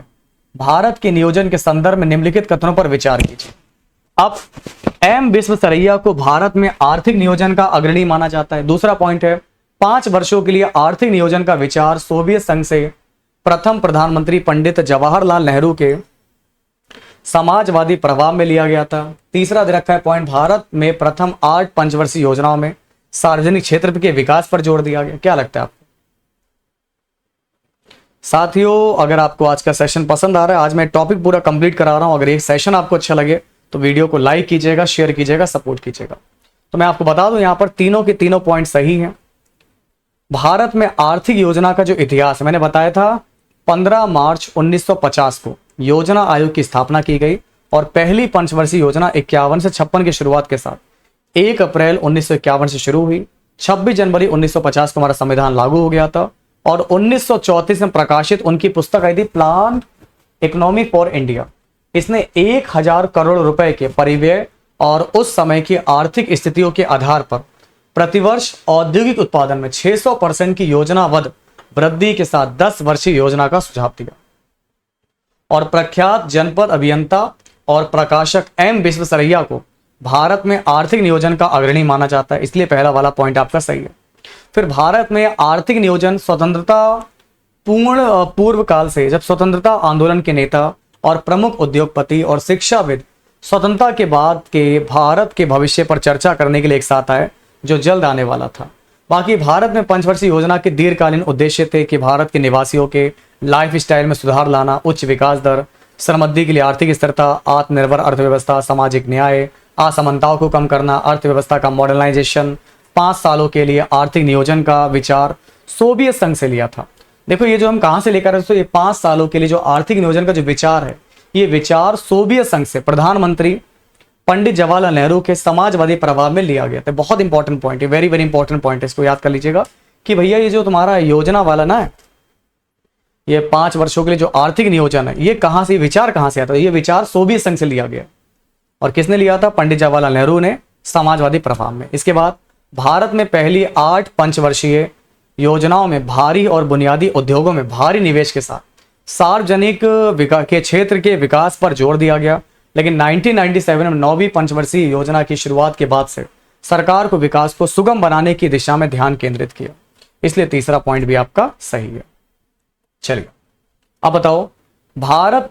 में निम्नलिखित कथनों पर विचार कीजिए। अब एम विश्वेश्वरैया को भारत में आर्थिक नियोजन का अग्रणी माना जाता है। दूसरा पॉइंट है 5 वर्षों के लिए आर्थिक नियोजन का विचार सोवियत संघ से प्रथम प्रधानमंत्री पंडित जवाहरलाल नेहरू के समाजवादी प्रभाव में लिया गया था। तीसरा दे रखा है पॉइंट, भारत में प्रथम 8 पंचवर्षीय योजनाओं में सार्वजनिक क्षेत्र के विकास पर जोर दिया गया। क्या लगता है आपको साथियों? अगर आपको आज का सेशन पसंद आ रहा है, आज मैं टॉपिक पूरा कंप्लीट करा रहा हूं, अगर ये सेशन आपको अच्छा लगे तो वीडियो को लाइक कीजिएगा, शेयर कीजिएगा, सपोर्ट कीजिएगा। तो मैं आपको बता दूं, यहां पर तीनों के तीनों पॉइंट सही हैं। भारत में आर्थिक योजना का जो इतिहास है, मैंने बताया था 15 मार्च 1950 को योजना आयोग की स्थापना की गई और पहली पंचवर्षीय योजना 51 से 56 की शुरुआत के साथ 1 अप्रैल 1951 से शुरू हुई। 26 जनवरी 1950 को हमारा संविधान लागू हो गया था और 1934 में प्रकाशित उनकी पुस्तक आई थी प्लान इकोनॉमी फॉर इंडिया। इसने 1000 करोड़ रुपए के परिव्यय और उस समय की आर्थिक स्थितियों के आधार पर प्रतिवर्ष औद्योगिक उत्पादन में 600% की योजनाबद्ध वृद्धि के साथ 10 वर्षीय योजना का सुझाव दिया। और प्रख्यात जनपद अभियंता और प्रकाशक एम विश्वेश्वरैया को भारत में आर्थिक नियोजन का अग्रणी माना जाता है, इसलिए पहला वाला पॉइंट आपका सही है। फिर भारत में आर्थिक नियोजन स्वतंत्रता पूर्व काल से, जब स्वतंत्रता आंदोलन के नेता और प्रमुख उद्योगपति और शिक्षाविद स्वतंत्रता के बाद के भारत के भविष्य पर चर्चा करने के लिए एक साथ आए, जो जल्द आने वाला था। बाकी भारत में पंचवर्षीय योजना के दीर्घकालीन उद्देश्य थे कि भारत के निवासियों के लाइफ स्टाइल में सुधार लाना, उच्च विकास दर, श्रमवृद्धि के लिए आर्थिक स्थिरता, आत्मनिर्भर अर्थव्यवस्था, सामाजिक न्याय, असमानताओं को कम करना, अर्थव्यवस्था का मॉडर्नाइजेशन। 5 सालों के लिए आर्थिक नियोजन का विचार सोवियत संघ से लिया था। देखो ये जो हम कहां से लेकर आए, तो ये 5 सालों के लिए जो आर्थिक नियोजन का जो विचार है, ये विचार सोवियत संघ से प्रधानमंत्री पंडित जवाहरलाल नेहरू के समाजवादी प्रभाव में लिया गया था। बहुत इंपॉर्टेंट पॉइंट है, वेरी वेरी इंपॉर्टेंट पॉइंट है, इसको याद कर लीजिएगा कि भैया ये जो तुम्हारा योजना वाला ना है, ये 5 वर्षों के लिए जो आर्थिक नियोजन है, ये कहां से, विचार कहां से आता है? ये विचार सोवियत संघ से लिया गया। और किसने लिया था? पंडित जवाहरलाल नेहरू ने, समाजवादी प्रभाव में। इसके बाद भारत में पहली 8 पंचवर्षीय योजनाओं में भारी और बुनियादी उद्योगों में भारी निवेश के साथ सार्वजनिक के क्षेत्र के विकास पर जोर दिया गया। लेकिन 1997 में 9वीं पंचवर्षीय योजना की शुरुआत के बाद से सरकार को विकास को सुगम बनाने की दिशा में ध्यान केंद्रित किया, इसलिए तीसरा पॉइंट भी आपका सही है। चलिए अब बताओ, भारत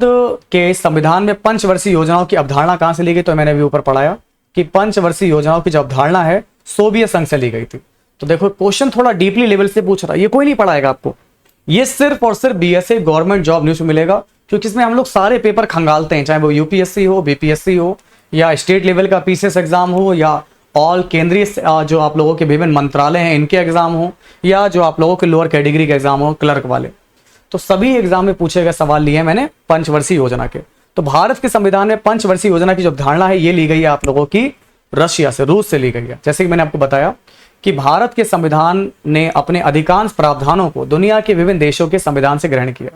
के संविधान में पंचवर्षीय योजनाओं की अवधारणा कहां से ली गई? तो मैंने अभी ऊपर पढ़ाया कि पंचवर्षीय योजनाओं की जो अवधारणा है सोवियत संघ से ली गई थी। तो देखो क्वेश्चन थोड़ा डीपली लेवल से पूछ रहा है, ये कोई नहीं पढ़ाएगा आपको, ये सिर्फ और सिर्फ बीएसए गवर्नमेंट जॉब न्यूज में मिलेगा, क्योंकि इसमें हम लोग सारे पेपर खंगालते हैं, चाहे वो यूपीएससी हो, बीपीएससी हो, या स्टेट लेवल का पीसीएस एग्जाम हो, या ऑल केंद्रीय जो आप लोगों के विभिन्न मंत्रालय हैं इनके एग्जाम हो, या जो आप लोगों के लोअर कैटेगरी के एग्जाम हो, क्लर्क वाले, तो सभी एग्जाम में पूछे गए सवाल लिए मैंने पंचवर्षीय योजना के। तो भारत के संविधान में पंचवर्षीय योजना की जो धारणा है, ये ली गई है आप लोगों की रशिया से, रूस से ली गई है। जैसे कि मैंने आपको बताया कि भारत के संविधान ने अपने अधिकांश प्रावधानों को दुनिया के विभिन्न देशों के संविधान से ग्रहण किया।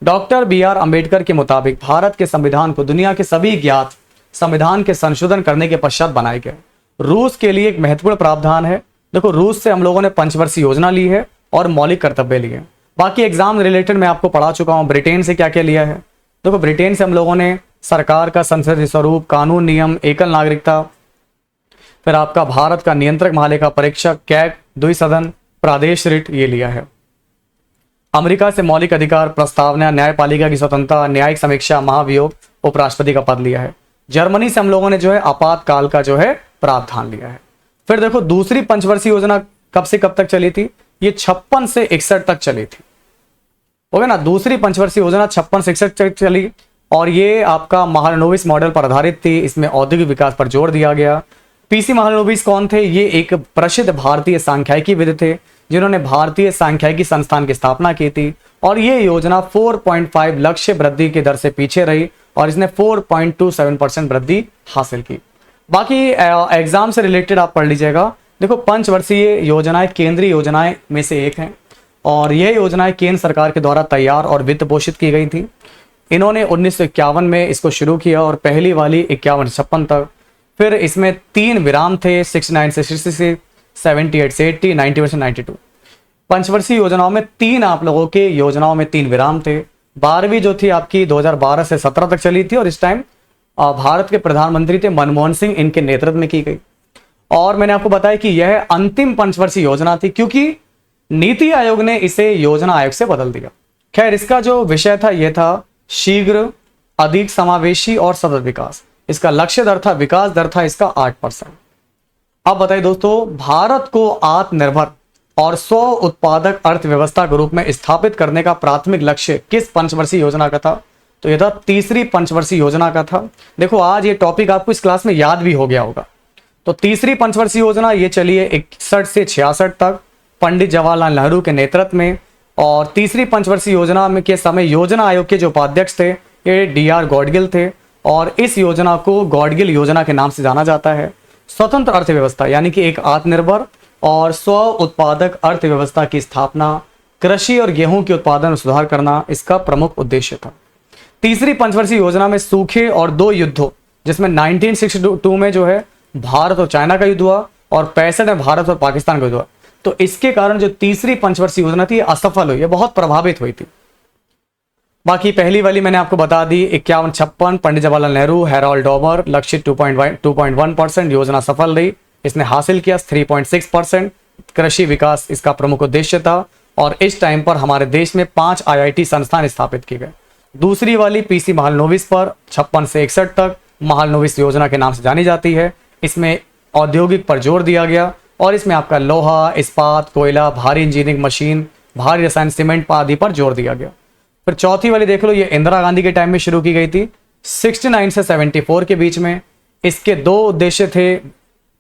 डॉक्टर BR अम्बेडकर के मुताबिक भारत के संविधान को दुनिया के सभी ज्ञात संविधान के संशोधन करने के पश्चात बनाए गए। रूस के लिए एक महत्वपूर्ण प्रावधान है। देखो रूस से हम लोगों ने पंचवर्षीय योजना ली है और मौलिक कर्तव्य लिए। बाकी एग्जाम रिलेटेड मैं आपको पढ़ा चुका हूं। ब्रिटेन से क्या क्या लिया है? देखो ब्रिटेन से हम लोगों ने सरकार का संसदीय स्वरूप, कानून नियम, एकल नागरिकता, फिर आपका भारत का नियंत्रक महालेखा परीक्षक, कैग, द्विसदन, प्रादेश रिट, ये लिया है। अमेरिका से मौलिक अधिकार, प्रस्तावना, न्यायपालिका की स्वतंत्रता, न्यायिक समीक्षा, महाभियोग, उपराष्ट्रपति का पद लिया है। जर्मनी से हम लोगों ने जो है आपातकाल का जो है प्रावधान लिया है। फिर देखो दूसरी पंचवर्षीय योजना कब से कब तक चली थी? ये 56 से 61 तक चली थी, हो गया ना। दूसरी पंचवर्षीय योजना 56 से 61 तक चली और ये आपका महालनोबिस मॉडल पर आधारित थी। इसमें औद्योगिक विकास पर जोर दिया गया। पीसी महालनोबिस कौन थे? ये एक प्रसिद्ध भारतीय सांख्यिकीविद थे जिन्होंने भारतीय सांख्यिकी संस्थान की स्थापना की थी और ये योजना 4.5 लक्ष्य वृद्धि की दर से पीछे रही और इसने 4.27% वृद्धि हासिल की। बाकी एग्जाम से रिलेटेड आप पढ़ लीजिएगा। देखो पंचवर्षीय योजनाएं केंद्रीय योजनाएं में से एक हैं और यह योजनाएं केंद्र सरकार के द्वारा तैयार और वित्त पोषित की गई थी। इन्होंने 1951 में इसको शुरू किया और पहली वाली 51-56 तक। फिर इसमें 3 विराम थे, 69 से 66, 78 से 80, 91 से 92। पंचवर्षीय योजनाओं में 3 आप लोगों के योजनाओं में 3 विराम थे। 12वीं जो थी आपकी 2012 से 17 तक चली थी और इस टाइम भारत के प्रधानमंत्री थे मनमोहन सिंह, इनके नेतृत्व में की गई। और मैंने आपको बताया कि यह अंतिम पंचवर्षीय योजना थी क्योंकि नीति आयोग ने इसे योजना आयोग से बदल दिया। खैर इसका जो विषय था यह था शीघ्र, अधिक समावेशी और सतत विकास। इसका लक्ष्य दर था, विकास दर था इसका 8%। अब बताइए दोस्तों, भारत को आत्मनिर्भर और स्व उत्पादक अर्थव्यवस्था के रूप में स्थापित करने का प्राथमिक लक्ष्य किस पंचवर्षीय योजना का था? तो ये था तीसरी पंचवर्षीय योजना का था। देखो आज ये टॉपिक आपको इस क्लास में याद भी हो गया होगा। तो तीसरी पंचवर्षीय योजना ये चलिए 61 से 66 तक पंडित जवाहरलाल नेहरू के नेतृत्व में। और तीसरी पंचवर्षीय योजना में के समय योजना आयोग के जो उपाध्यक्ष थे ये डी.आर. गॉडगिल थे और इस योजना को गॉडगिल योजना के नाम से जाना जाता है। स्वतंत्र अर्थव्यवस्था यानी कि एक आत्मनिर्भर और स्व उत्पादक अर्थव्यवस्था की स्थापना, कृषि और गेहूं के उत्पादन में सुधार करना इसका प्रमुख उद्देश्य था। तीसरी पंचवर्षीय योजना में सूखे और 2 युद्धों जिसमें 1962 में जो है भारत और चाइना का युद्ध हुआ और 65 में भारत और पाकिस्तान का युद्ध हुआ। तो इसके कारण जो तीसरी पंचवर्षीय योजना थी असफल हुई, बहुत प्रभावित हुई थी। बाकी पहली वाली मैंने आपको बता दी 51-56 पंडित जवाहरलाल नेहरू, हैरोल्ड डॉमर, लक्षित 2.1% योजना सफल रही। इसने हासिल किया 3.6%। कृषि विकास इसका प्रमुख उद्देश्य था और इस टाइम पर हमारे देश में 5 IIT संस्थान स्थापित किए गए। दूसरी वाली पीसी महालनोबिस पर 56 से 61 तक महालनोबिस योजना के नाम से जानी जाती है। इसमें औद्योगिक पर जोर दिया गया और इसमें आपका लोहा, इस्पात, कोयला, भारी इंजीनियरिंग मशीन, भारी रसायन, सीमेंट आदि पर जोर दिया गया। फिर चौथी वाली देख लो, ये इंदिरा गांधी के टाइम में शुरू की गई थी 69 से 74 के बीच में। इसके 2 उद्देश्य थे,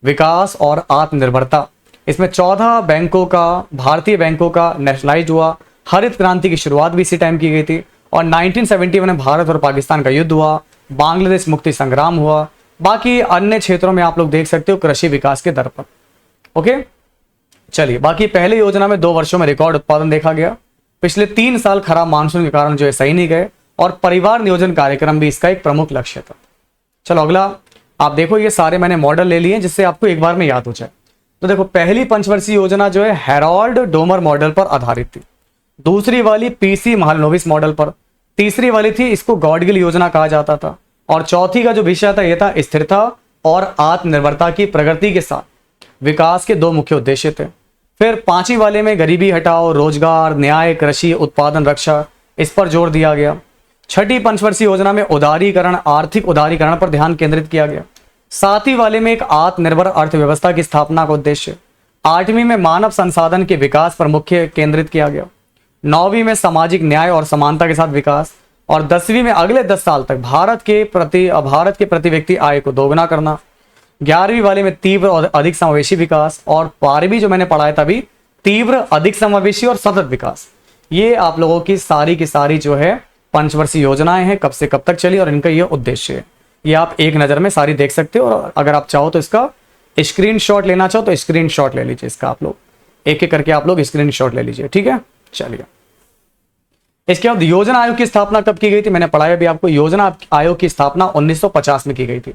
विकास और आत्मनिर्भरता। इसमें 14 बैंकों का, भारतीय बैंकों का नेशनलाइज हुआ। हरित क्रांति की शुरुआत भी इसी टाइम की गई थी और 1971 में भारत और पाकिस्तान का युद्ध हुआ, बांग्लादेश मुक्ति संग्राम हुआ। बाकी अन्य क्षेत्रों में आप लोग देख सकते हो कृषि विकास के दर पर। ओके, चलिए बाकी पहले योजना में 2 वर्षों में रिकॉर्ड उत्पादन देखा गया। पिछले 3 साल खराब मानसून के कारण जो है सही नहीं गए और परिवार नियोजन कार्यक्रम भी इसका एक प्रमुख लक्ष्य था। चलो अगला आप देखो, ये सारे मैंने मॉडल ले लिए जिससे आपको एक बार में याद हो जाए। तो देखो पहली पंचवर्षीय योजना जो है हैरोल्ड डोमर मॉडल पर आधारित थी। दूसरी वाली पीसी महालनोबिस मॉडल पर। तीसरी वाली थी, इसको गॉडगिल योजना कहा जाता था। और चौथी का जो विषय था यह था स्थिरता और आत्मनिर्भरता की प्रगति के साथ विकास के 2 मुख्य उद्देश्य थे। फिर 5वीं वाले में गरीबी हटाओ, रोजगार, न्याय, कृषि, उत्पादन, रक्षा, इस पर जोर दिया गया। 6ठी पंचवर्षीय योजना में उदारीकरण, आर्थिक उदारीकरण पर ध्यान केंद्रित किया गया। 7वीं वाले में एक आत्मनिर्भर अर्थव्यवस्था की स्थापना का उद्देश्य। 8वीं में मानव संसाधन के विकास पर मुख्य केंद्रित किया गया। 9वीं में सामाजिक न्याय और समानता के साथ विकास। और 10वीं में अगले 10 साल तक भारत के प्रति व्यक्ति आय को दोगुना करना। 11वीं वाले में तीव्र और अधिक समावेशी विकास। और 12वीं जो मैंने पढ़ाया था अभी, तीव्र, अधिक समावेशी और सतत विकास। ये आप लोगों की सारी जो है पंचवर्षीय योजनाएं हैं, कब से कब तक चली और इनका ये उद्देश्य है। ये आप एक नज़र में सारी देख सकते हो और अगर आप चाहो तो इसका स्क्रीनशॉट लेना चाहो तो स्क्रीनशॉट ले लीजिए। इसका आप लोग एक एक करके आप लोग स्क्रीनशॉट ले लीजिए, ठीक है। चलिए इसके बाद योजना आयोग की स्थापना कब की गई थी, मैंने पढ़ाया भी आपको। योजना आयोग की स्थापना 1950 में की गई थी।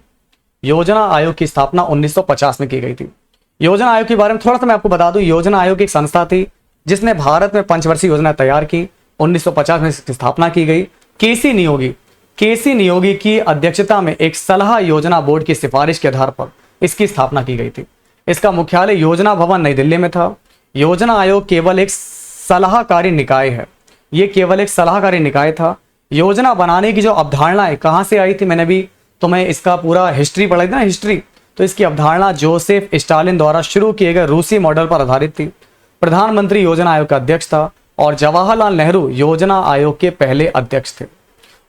योजना आयोग की स्थापना 1950 में की गई थी। योजना आयोग के बारे में थोड़ा सा मैं आपको बता दूं, योजना आयोग एक संस्था थी जिसने भारत में पंचवर्षीय योजना तैयार की। 1950 में इसकी स्थापना की गई। केसी नियोगी की अध्यक्षता में एक सलाह योजना बोर्ड की सिफारिश के आधार पर इसकी स्थापना की गई थी। इसका मुख्यालय योजना भवन नई दिल्ली में था। योजना आयोग केवल एक सलाहकारी निकाय है, ये केवल एक सलाहकारी निकाय था। योजना बनाने की जो अवधारणाएं कहां से आई थी, मैंने भी तुम्हें इसका पूरा हिस्ट्री पढ़ाई थी ना, हिस्ट्री। तो इसकी अवधारणा जोसेफ स्टालिन द्वारा शुरू किए गए रूसी मॉडल पर आधारित थी। प्रधानमंत्री योजना आयोग का अध्यक्ष था और जवाहरलाल नेहरू योजना आयोग के पहले अध्यक्ष थे।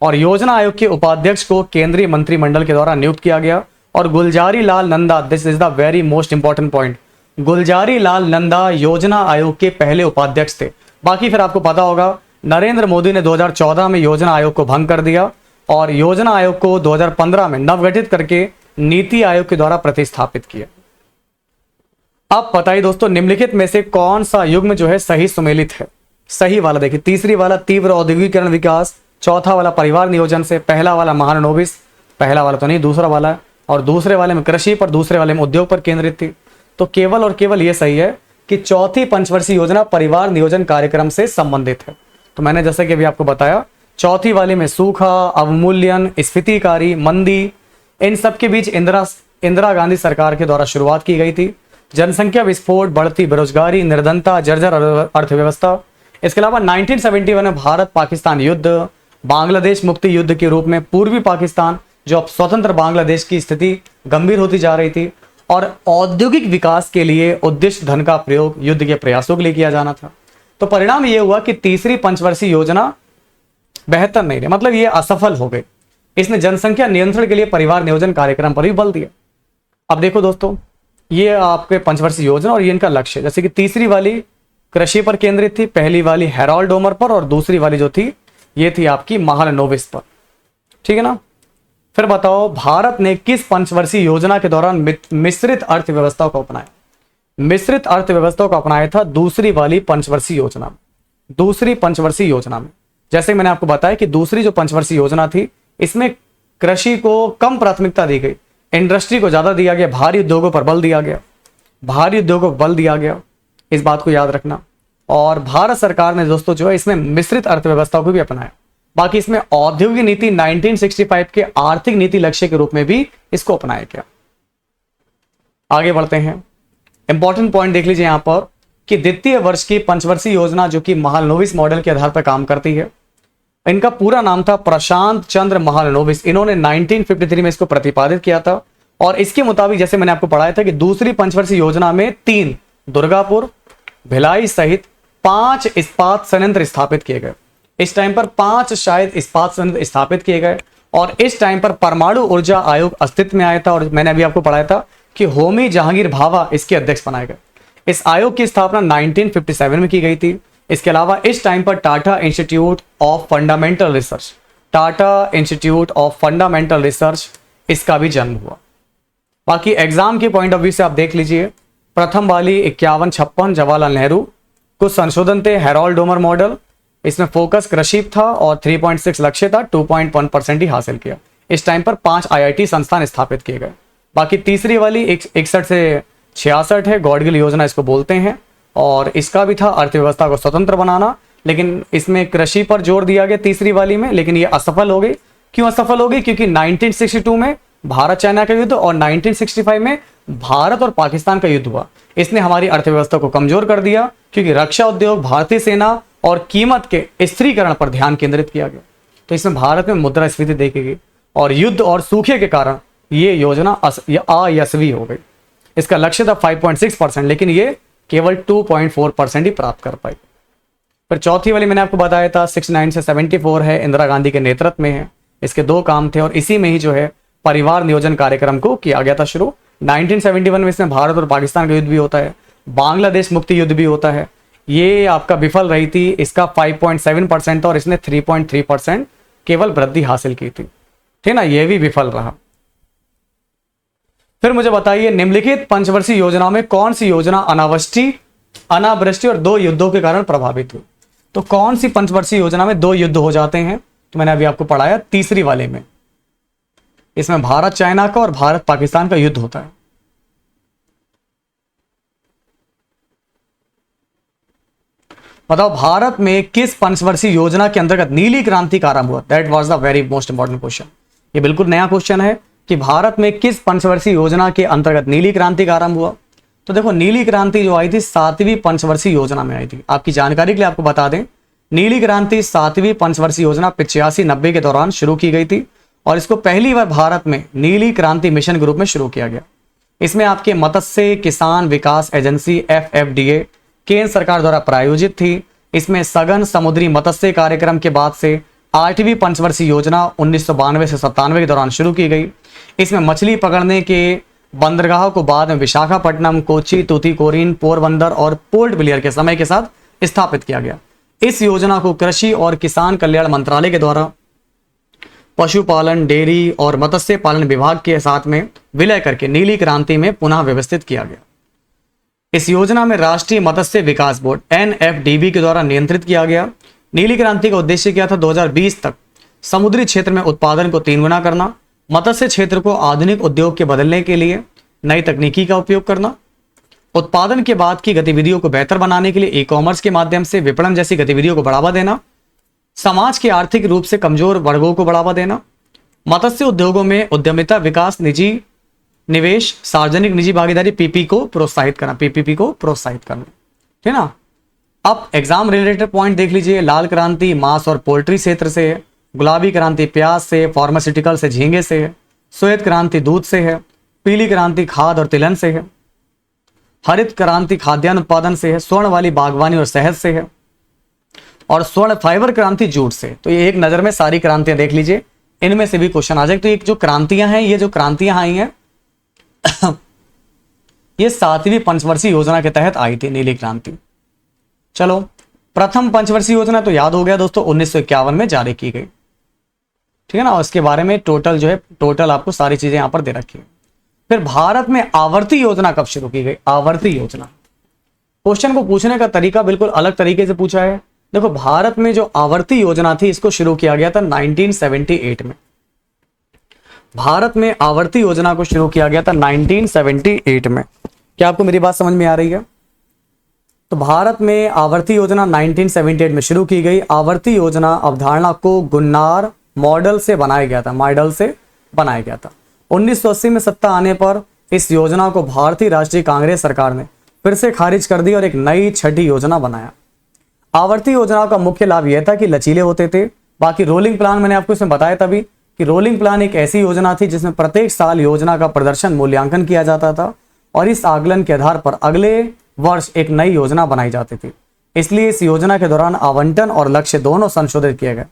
और योजना आयोग के उपाध्यक्ष को केंद्रीय मंत्रिमंडल के द्वारा नियुक्त किया गया। और Gulzari Lal Nanda, this is the very most important point, Gulzari Lal Nanda योजना आयोग के पहले उपाध्यक्ष थे। बाकी फिर आपको पता होगा नरेंद्र मोदी ने 2014 में योजना आयोग को भंग कर दिया और योजना आयोग को 2015 में नवगठित करके नीति आयोग के द्वारा प्रतिस्थापित किया। अब बताइए दोस्तों, निम्नलिखित में से कौन सा युग्म जो है सही सुमेलित है? सही वाला देखिए, तीसरी वाला तीव्र औद्योगिकरण विकास, चौथा वाला परिवार नियोजन से, पहला वाला महालनोबिस, पहला वाला तो नहीं दूसरा वाला है, और दूसरे वाले में कृषि पर, दूसरे वाले में उद्योग पर केंद्रित थी। तो केवल और केवल ये सही है कि चौथी पंचवर्षीय योजना परिवार नियोजन कार्यक्रम से संबंधित है। तो मैंने जैसे कि अभी आपको बताया, चौथी वाले में सूखा, अवमूल्यन, स्फीतिकारी, मंदी, इन सब के बीच इंदिरा गांधी सरकार के द्वारा शुरुआत की गई थी। जनसंख्या विस्फोट, बढ़ती बेरोजगारी, निर्धनता, जर्जर अर्थव्यवस्था। इसके अलावा 1971 में भारत पाकिस्तान युद्ध, बांग्लादेश मुक्ति युद्ध के रूप में पूर्वी पाकिस्तान जो अब स्वतंत्र बांग्लादेश की स्थिति गंभीर होती जा रही थी, और औद्योगिक विकास के लिए उद्दिष्ट धन का प्रयोग युद्ध के प्रयासों के लिए किया जाना था। तो परिणाम यह हुआ कि तीसरी पंचवर्षीय योजना बेहतर नहीं रहे, मतलब ये असफल हो गए। इसने जनसंख्या नियंत्रण के लिए परिवार नियोजन कार्यक्रम पर भी बल दिया। अब देखो दोस्तों, ये आपके पंचवर्षीय योजना और ये इनका लक्ष्य, जैसे कि तीसरी वाली कृषि पर केंद्रित थी, पहली वाली हेरोल्ड डोमर पर, और दूसरी वाली जो थी ये थी आपकी महालनोबिस पर। ठीक है ना। फिर बताओ, भारत ने किस पंचवर्षीय योजना के दौरान मिश्रित अर्थव्यवस्था को अपनाया? मिश्रित अर्थव्यवस्था को अपनाया था दूसरी वाली पंचवर्षीय योजना में। दूसरी पंचवर्षीय योजना में जैसे मैंने आपको बताया कि दूसरी जो पंचवर्षीय योजना थी, इसमें कृषि को कम प्राथमिकता दी गई, इंडस्ट्री को ज्यादा दिया गया, भारी उद्योगों पर बल दिया गया, भारी उद्योगों पर बल दिया गया, इस बात को याद रखना। और भारत सरकार ने दोस्तों जो है इसमें मिश्रित अर्थव्यवस्था को भी अपनाया। बाकी इसमें औद्योगिक नीति 1965 के आर्थिक नीति लक्ष्य के रूप में भी इसको अपनाया गया। आगे बढ़ते हैं, इंपॉर्टेंट पॉइंट देख लीजिए यहां पर कि द्वितीय वर्ष की पंचवर्षीय योजना जो कि महालनोबिस मॉडल के आधार पर काम करती है, इनका पूरा नाम था प्रशांत चंद्र महालनोबिस। इन्होंने 1953 में इसको प्रतिपादित किया था। और इसके मुताबिक जैसे मैंने आपको पढ़ाया था कि दूसरी पंचवर्षीय योजना में 3 दुर्गापुर, भिलाई सहित 5 इस्पात संयंत्र स्थापित किए गए। इस टाइम पर 5 शायद इस्पात संयंत्र स्थापित किए गए। और इस टाइम पर परमाणु ऊर्जा आयोग अस्तित्व में आया था, और मैंने अभी आपको पढ़ाया था कि होमी जहांगीर भाभा इसके अध्यक्ष बनाए गए। इस आयोग की स्थापना 1957 में की गई थी। इसके अलावा इस टाइम पर Tata institute of fundamental research, Tata institute of fundamental research, इसका भी जन्म हुआ। बाकी एग्जाम के पॉइंट ऑफ व्यू से आप देख लीजिए, प्रथम वाली 51-56 जवाहरलाल नेहरू, कुछ संशोधन थे, हेरोल्ड डोमर मॉडल, इसमें फोकस कृषि था और 3.6 लक्ष्य था, 2.1% ही हासिल किया। इस टाइम पर 5 IIT संस्थान स्थापित किए गए। बाकी तीसरी वाली 61 से 66 है, गॉडगिल योजना इसको बोलते हैं, और इसका भी था अर्थव्यवस्था को स्वतंत्र बनाना, लेकिन इसमें कृषि पर जोर दिया गया तीसरी वाली में, लेकिन ये असफल हो गई। क्यों असफल हो गई? क्योंकि 1962 में भारत चाइना का युद्ध और 1965 में भारत और पाकिस्तान का युद्ध हुआ। इसने हमारी अर्थव्यवस्था को कमजोर कर दिया, क्योंकि रक्षा उद्योग, भारतीय सेना और कीमत के स्थिरीकरण पर ध्यान केंद्रित किया गया। तो इसमें भारत में मुद्रास्फीति देखी गई, और युद्ध और सूखे के कारण ये योजना अयशस्वी हो गई। इसका लक्ष्य था 5.6%, लेकिन ये केवल 2.4% ही प्राप्त कर पाई। फिर चौथी वाली मैंने आपको बताया था 69 से 74 है, इंदिरा गांधी के नेतृत्व में है। इसके 2 काम थे, और इसी में ही जो है परिवार नियोजन कार्यक्रम को किया गया था शुरू। 1971 में इसमें भारत और पाकिस्तान का युद्ध भी होता है, बांग्लादेश मुक्ति युद्ध भी होता है। ये आपका विफल रही थी, इसका 5.7% था, और इसने 3.3% केवल वृद्धि हासिल की थी। ठीक ना, ये भी विफल रहा। फिर मुझे बताइए, निम्नलिखित पंचवर्षीय योजनाओं में कौन सी योजना अनावृष्टि और 2 युद्धों के कारण प्रभावित हुई? तो कौन सी पंचवर्षीय योजना में 2 युद्ध हो जाते हैं? तो मैंने अभी आपको पढ़ाया तीसरी वाले में, इसमें भारत चाइना का और भारत पाकिस्तान का युद्ध होता है। बताओ, भारत में किस पंचवर्षीय योजना के अंतर्गत नीली क्रांति का आरंभ हुआ? That was the very most important question. ये बिल्कुल नया क्वेश्चन है कि भारत में किस पंचवर्षीय योजना के अंतर्गत नीली क्रांति का आरंभ हुआ। तो देखो, नीली क्रांति जो आई थी 7वीं पंचवर्षीय योजना में आई थी। आपकी जानकारी के लिए आपको बता दें, नीली क्रांति 7वीं पंचवर्षीय योजना 85-90 के दौरान शुरू की गई थी, और इसको पहली बार भारत में नीली क्रांति मिशन के रूप में शुरू किया गया। इसमें आपके मत्स्य किसान विकास एजेंसी FFDA केंद्र सरकार द्वारा प्रायोजित थी। इसमें सघन समुद्री मत्स्य कार्यक्रम के बाद से 8वीं पंचवर्षीय योजना 1992 से 97 के दौरान शुरू की गई। इसमें मछली पकड़ने के बंदरगाहों को बाद में विशाखापट्टनम, कोच्चि, तूतीकोरिन, पोरबंदर और पोर्ट ब्लेयर के समय के साथ स्थापित किया गया। इस योजना को कृषि और किसान कल्याण मंत्रालय के द्वारा पशुपालन, डेयरी और मत्स्य पालन विभाग के साथ में विलय करके नीली क्रांति में पुनः व्यवस्थित किया गया। इस योजना में राष्ट्रीय मत्स्य विकास बोर्ड NFDB के द्वारा नियंत्रित किया गया। नीली क्रांति का उद्देश्य क्या था? 2020 तक समुद्री क्षेत्र में उत्पादन को 3 गुना करना, मत्स्य क्षेत्र को आधुनिक उद्योग के बदलने के लिए नई तकनीकी का उपयोग करना, उत्पादन के बाद की गतिविधियों को बेहतर बनाने के लिए ई-कॉमर्स के माध्यम से विपणन जैसी गतिविधियों को बढ़ावा देना, समाज के आर्थिक रूप से कमजोर वर्गों को बढ़ावा देना, मत्स्य उद्योगों में उद्यमिता विकास, निजी निवेश, सार्वजनिक निजी भागीदारी PPP को प्रोत्साहित करना, ठीक ना। अब एग्जाम रिलेटेड पॉइंट देख लीजिए। लाल क्रांति मांस और पोल्ट्री क्षेत्र से है, गुलाबी क्रांति प्याज से, फार्मास्यूटिकल से, झींगे से है, श्वेत क्रांति दूध से है, पीली क्रांति खाद और तिलहन से है, हरित क्रांति खाद्यान्न उत्पादन से है, स्वर्ण वाली बागवानी और शहद से है। और स्वर्ण फाइबर क्रांति जूट से। तो ये एक नजर में सारी क्रांतियां देख लीजिए, इनमें से भी क्वेश्चन आ जाए। तो ये जो क्रांतियां हैं, ये जो क्रांतियां आई हैं ये 7वीं पंचवर्षीय योजना के तहत आई थी, नीली क्रांति। चलो, प्रथम पंचवर्षीय योजना तो याद हो गया दोस्तों, 1951 में जारी की गई, ठीक है ना। और इसके बारे में टोटल आपको सारी चीजें यहां पर दे रखी है। फिर भारत में आवर्ती योजना कब शुरू की गई? आवर्ती योजना, क्वेश्चन को पूछने का तरीका बिल्कुल अलग तरीके से पूछा है। देखो, भारत में जो आवर्ती योजना थी, इसको शुरू किया गया था 1978 में। भारत में आवर्ती योजना को शुरू किया गया था 1978 में। क्या आपको मेरी बात समझ में आ रही है? तो भारत में आवर्ती योजना 1978 में शुरू की गई। आवर्ती योजना अवधारणा को गुन्नार मॉडल से बनाया गया था। 1980 में सत्ता आने पर इस योजना को भारतीय राष्ट्रीय कांग्रेस सरकार ने फिर से खारिज कर दी और एक नई छठी योजना बनाया। आवर्ती योजना का मुख्य लाभ यह था कि लचीले होते थे। बाकी रोलिंग प्लान मैंने आपको इसमें बताया तभी कि रोलिंग प्लान एक ऐसी योजना थी जिसमें प्रत्येक साल योजना का प्रदर्शन मूल्यांकन किया जाता था और इस आकलन के आधार पर अगले वर्ष एक नई योजना बनाई जाती थी। इसलिए इस योजना के दौरान आवंटन और लक्ष्य दोनों संशोधित किए गए।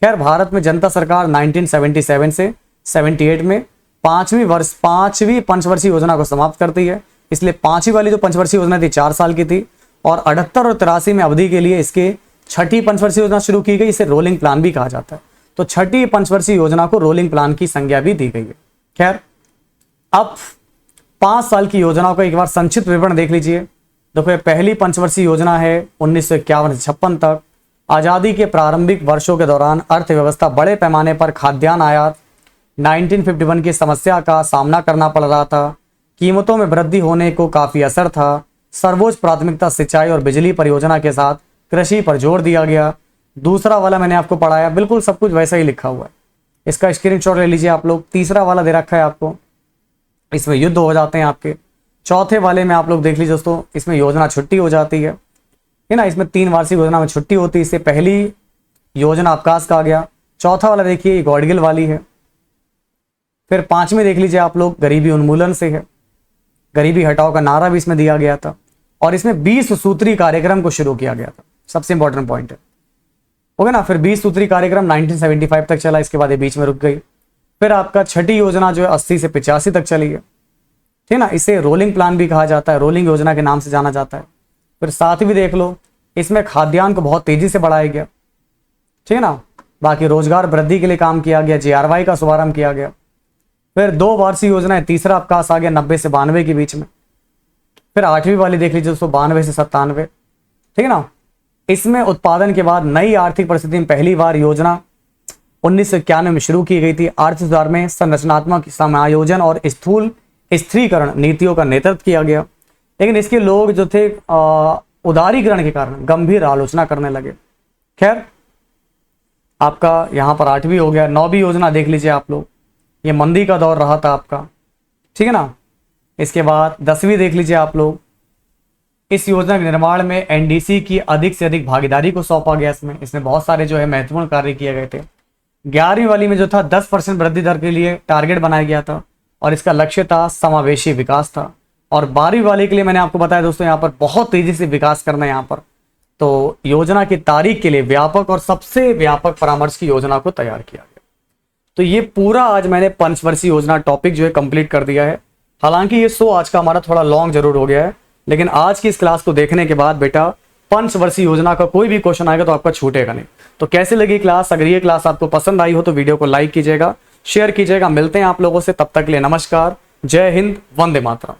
खैर, भारत में जनता सरकार 1977 से 78 में पांचवी पंचवर्षीय योजना को समाप्त करती है। इसलिए पांचवी वाली जो पंचवर्षीय योजना थी 4 साल की थी और 78 और 83 में अवधि के लिए इसके छठी पंचवर्षीय योजना शुरू की गई। इसे रोलिंग प्लान भी कहा जाता है। तो छठी पंचवर्षीय योजना को रोलिंग प्लान की संज्ञा भी दी गई है। खैर, अब 5 साल की योजनाओं का एक बार संक्षिप्त विवरण देख लीजिए। देखो, पहली पंचवर्षीय योजना है 1951 से 56 तक। आजादी के प्रारंभिक वर्षों के दौरान अर्थव्यवस्था बड़े पैमाने पर खाद्यान्न आयात 1951 की समस्या का सामना करना पड़ रहा था। कीमतों में वृद्धि होने को काफी असर था। सर्वोच्च प्राथमिकता सिंचाई और बिजली परियोजना के साथ कृषि पर जोर दिया गया। दूसरा वाला मैंने आपको पढ़ाया, बिल्कुल सब कुछ वैसा ही लिखा हुआ है, इसका स्क्रीनशॉट ले लीजिए आप लोग। तीसरा वाला दे रखा है आपको, इसमें युद्ध हो जाते हैं आपके। चौथे वाले में आप लोग देख लीजिए दोस्तों, इसमें योजना छुट्टी हो जाती है ना। इसमें 3 वार्षिक योजना में छुट्टी होती है। इससे पहली योजना अवकाश का आ गया। चौथा वाला देखिए गॉडगिल वाली है। फिर 5वीं देख लीजिए आप लोग, गरीबी उन्मूलन से है। गरीबी हटाओ का नारा भी इसमें दिया गया था और इसमें 20 सूत्री कार्यक्रम को शुरू किया गया था। सबसे इंपॉर्टेंट पॉइंट है, ओके ना। फिर 20 सूत्री कार्यक्रम 1975 तक चला, इसके बाद ये बीच में रुक गई। फिर आपका छठी योजना जो है 80 से 85 तक चली है, ठीक है ना। इसे रोलिंग प्लान भी कहा जाता है, रोलिंग योजना के नाम से जाना जाता है। फिर 7वीं देख लो, इसमें खाद्यान्न को बहुत तेजी से बढ़ाया गया, ठीक है ना। बाकी रोजगार वृद्धि के लिए काम किया गया, JRY का शुभारंभ किया गया। फिर 2 वार्षिक योजनाएं, तीसरा अवकाश आ गया 90 से 92 के बीच में। फिर 8वीं वाली देख लीजिए दोस्तों, 92 से 97, ठीक है ना। इसमें उत्पादन के बाद नई आर्थिक परिस्थिति में पहली बार योजना 1991 में शुरू की गई थी। आर्थिक सुधार में संरचनात्मक समायोजन और स्थूल स्थिरीकरण नीतियों का नेतृत्व किया गया, लेकिन इसके लोग जो थे उदारीकरण के कारण गंभीर आलोचना करने लगे। खैर, आपका यहाँ पर 8वीं हो गया। 9वीं योजना देख लीजिए आप लोग, ये मंदी का दौर रहा था आपका, ठीक है ना। इसके बाद 10वीं देख लीजिए आप लोग, इस योजना के निर्माण में NDC की अधिक से अधिक भागीदारी को सौंपा गया। इसमें बहुत सारे जो है महत्वपूर्ण कार्य किए गए थे। 11वीं वाली में जो था 10% वृद्धि दर के लिए टारगेट बनाया गया था और इसका लक्ष्य था समावेशी विकास था। और 12वीं वाले के लिए मैंने आपको बताया दोस्तों, यहाँ पर बहुत तेजी से विकास करना है यहाँ पर। तो योजना की तारीख के लिए व्यापक और सबसे व्यापक परामर्श की योजना को तैयार किया गया। तो ये पूरा आज मैंने पंचवर्षीय योजना टॉपिक जो है कंप्लीट कर दिया है। हालांकि ये शो आज का हमारा थोड़ा लॉन्ग जरूर हो गया है, लेकिन आज की इस क्लास को देखने के बाद बेटा पंचवर्षीय योजना का कोई भी क्वेश्चन आएगा तो आपका छूटेगा नहीं। तो कैसे लगी क्लास? अगर ये क्लास आपको पसंद आई हो तो वीडियो को लाइक कीजिएगा, शेयर कीजिएगा। मिलते हैं आप लोगों से, तब तक के लिए नमस्कार, जय हिंद, वंदे मातरम।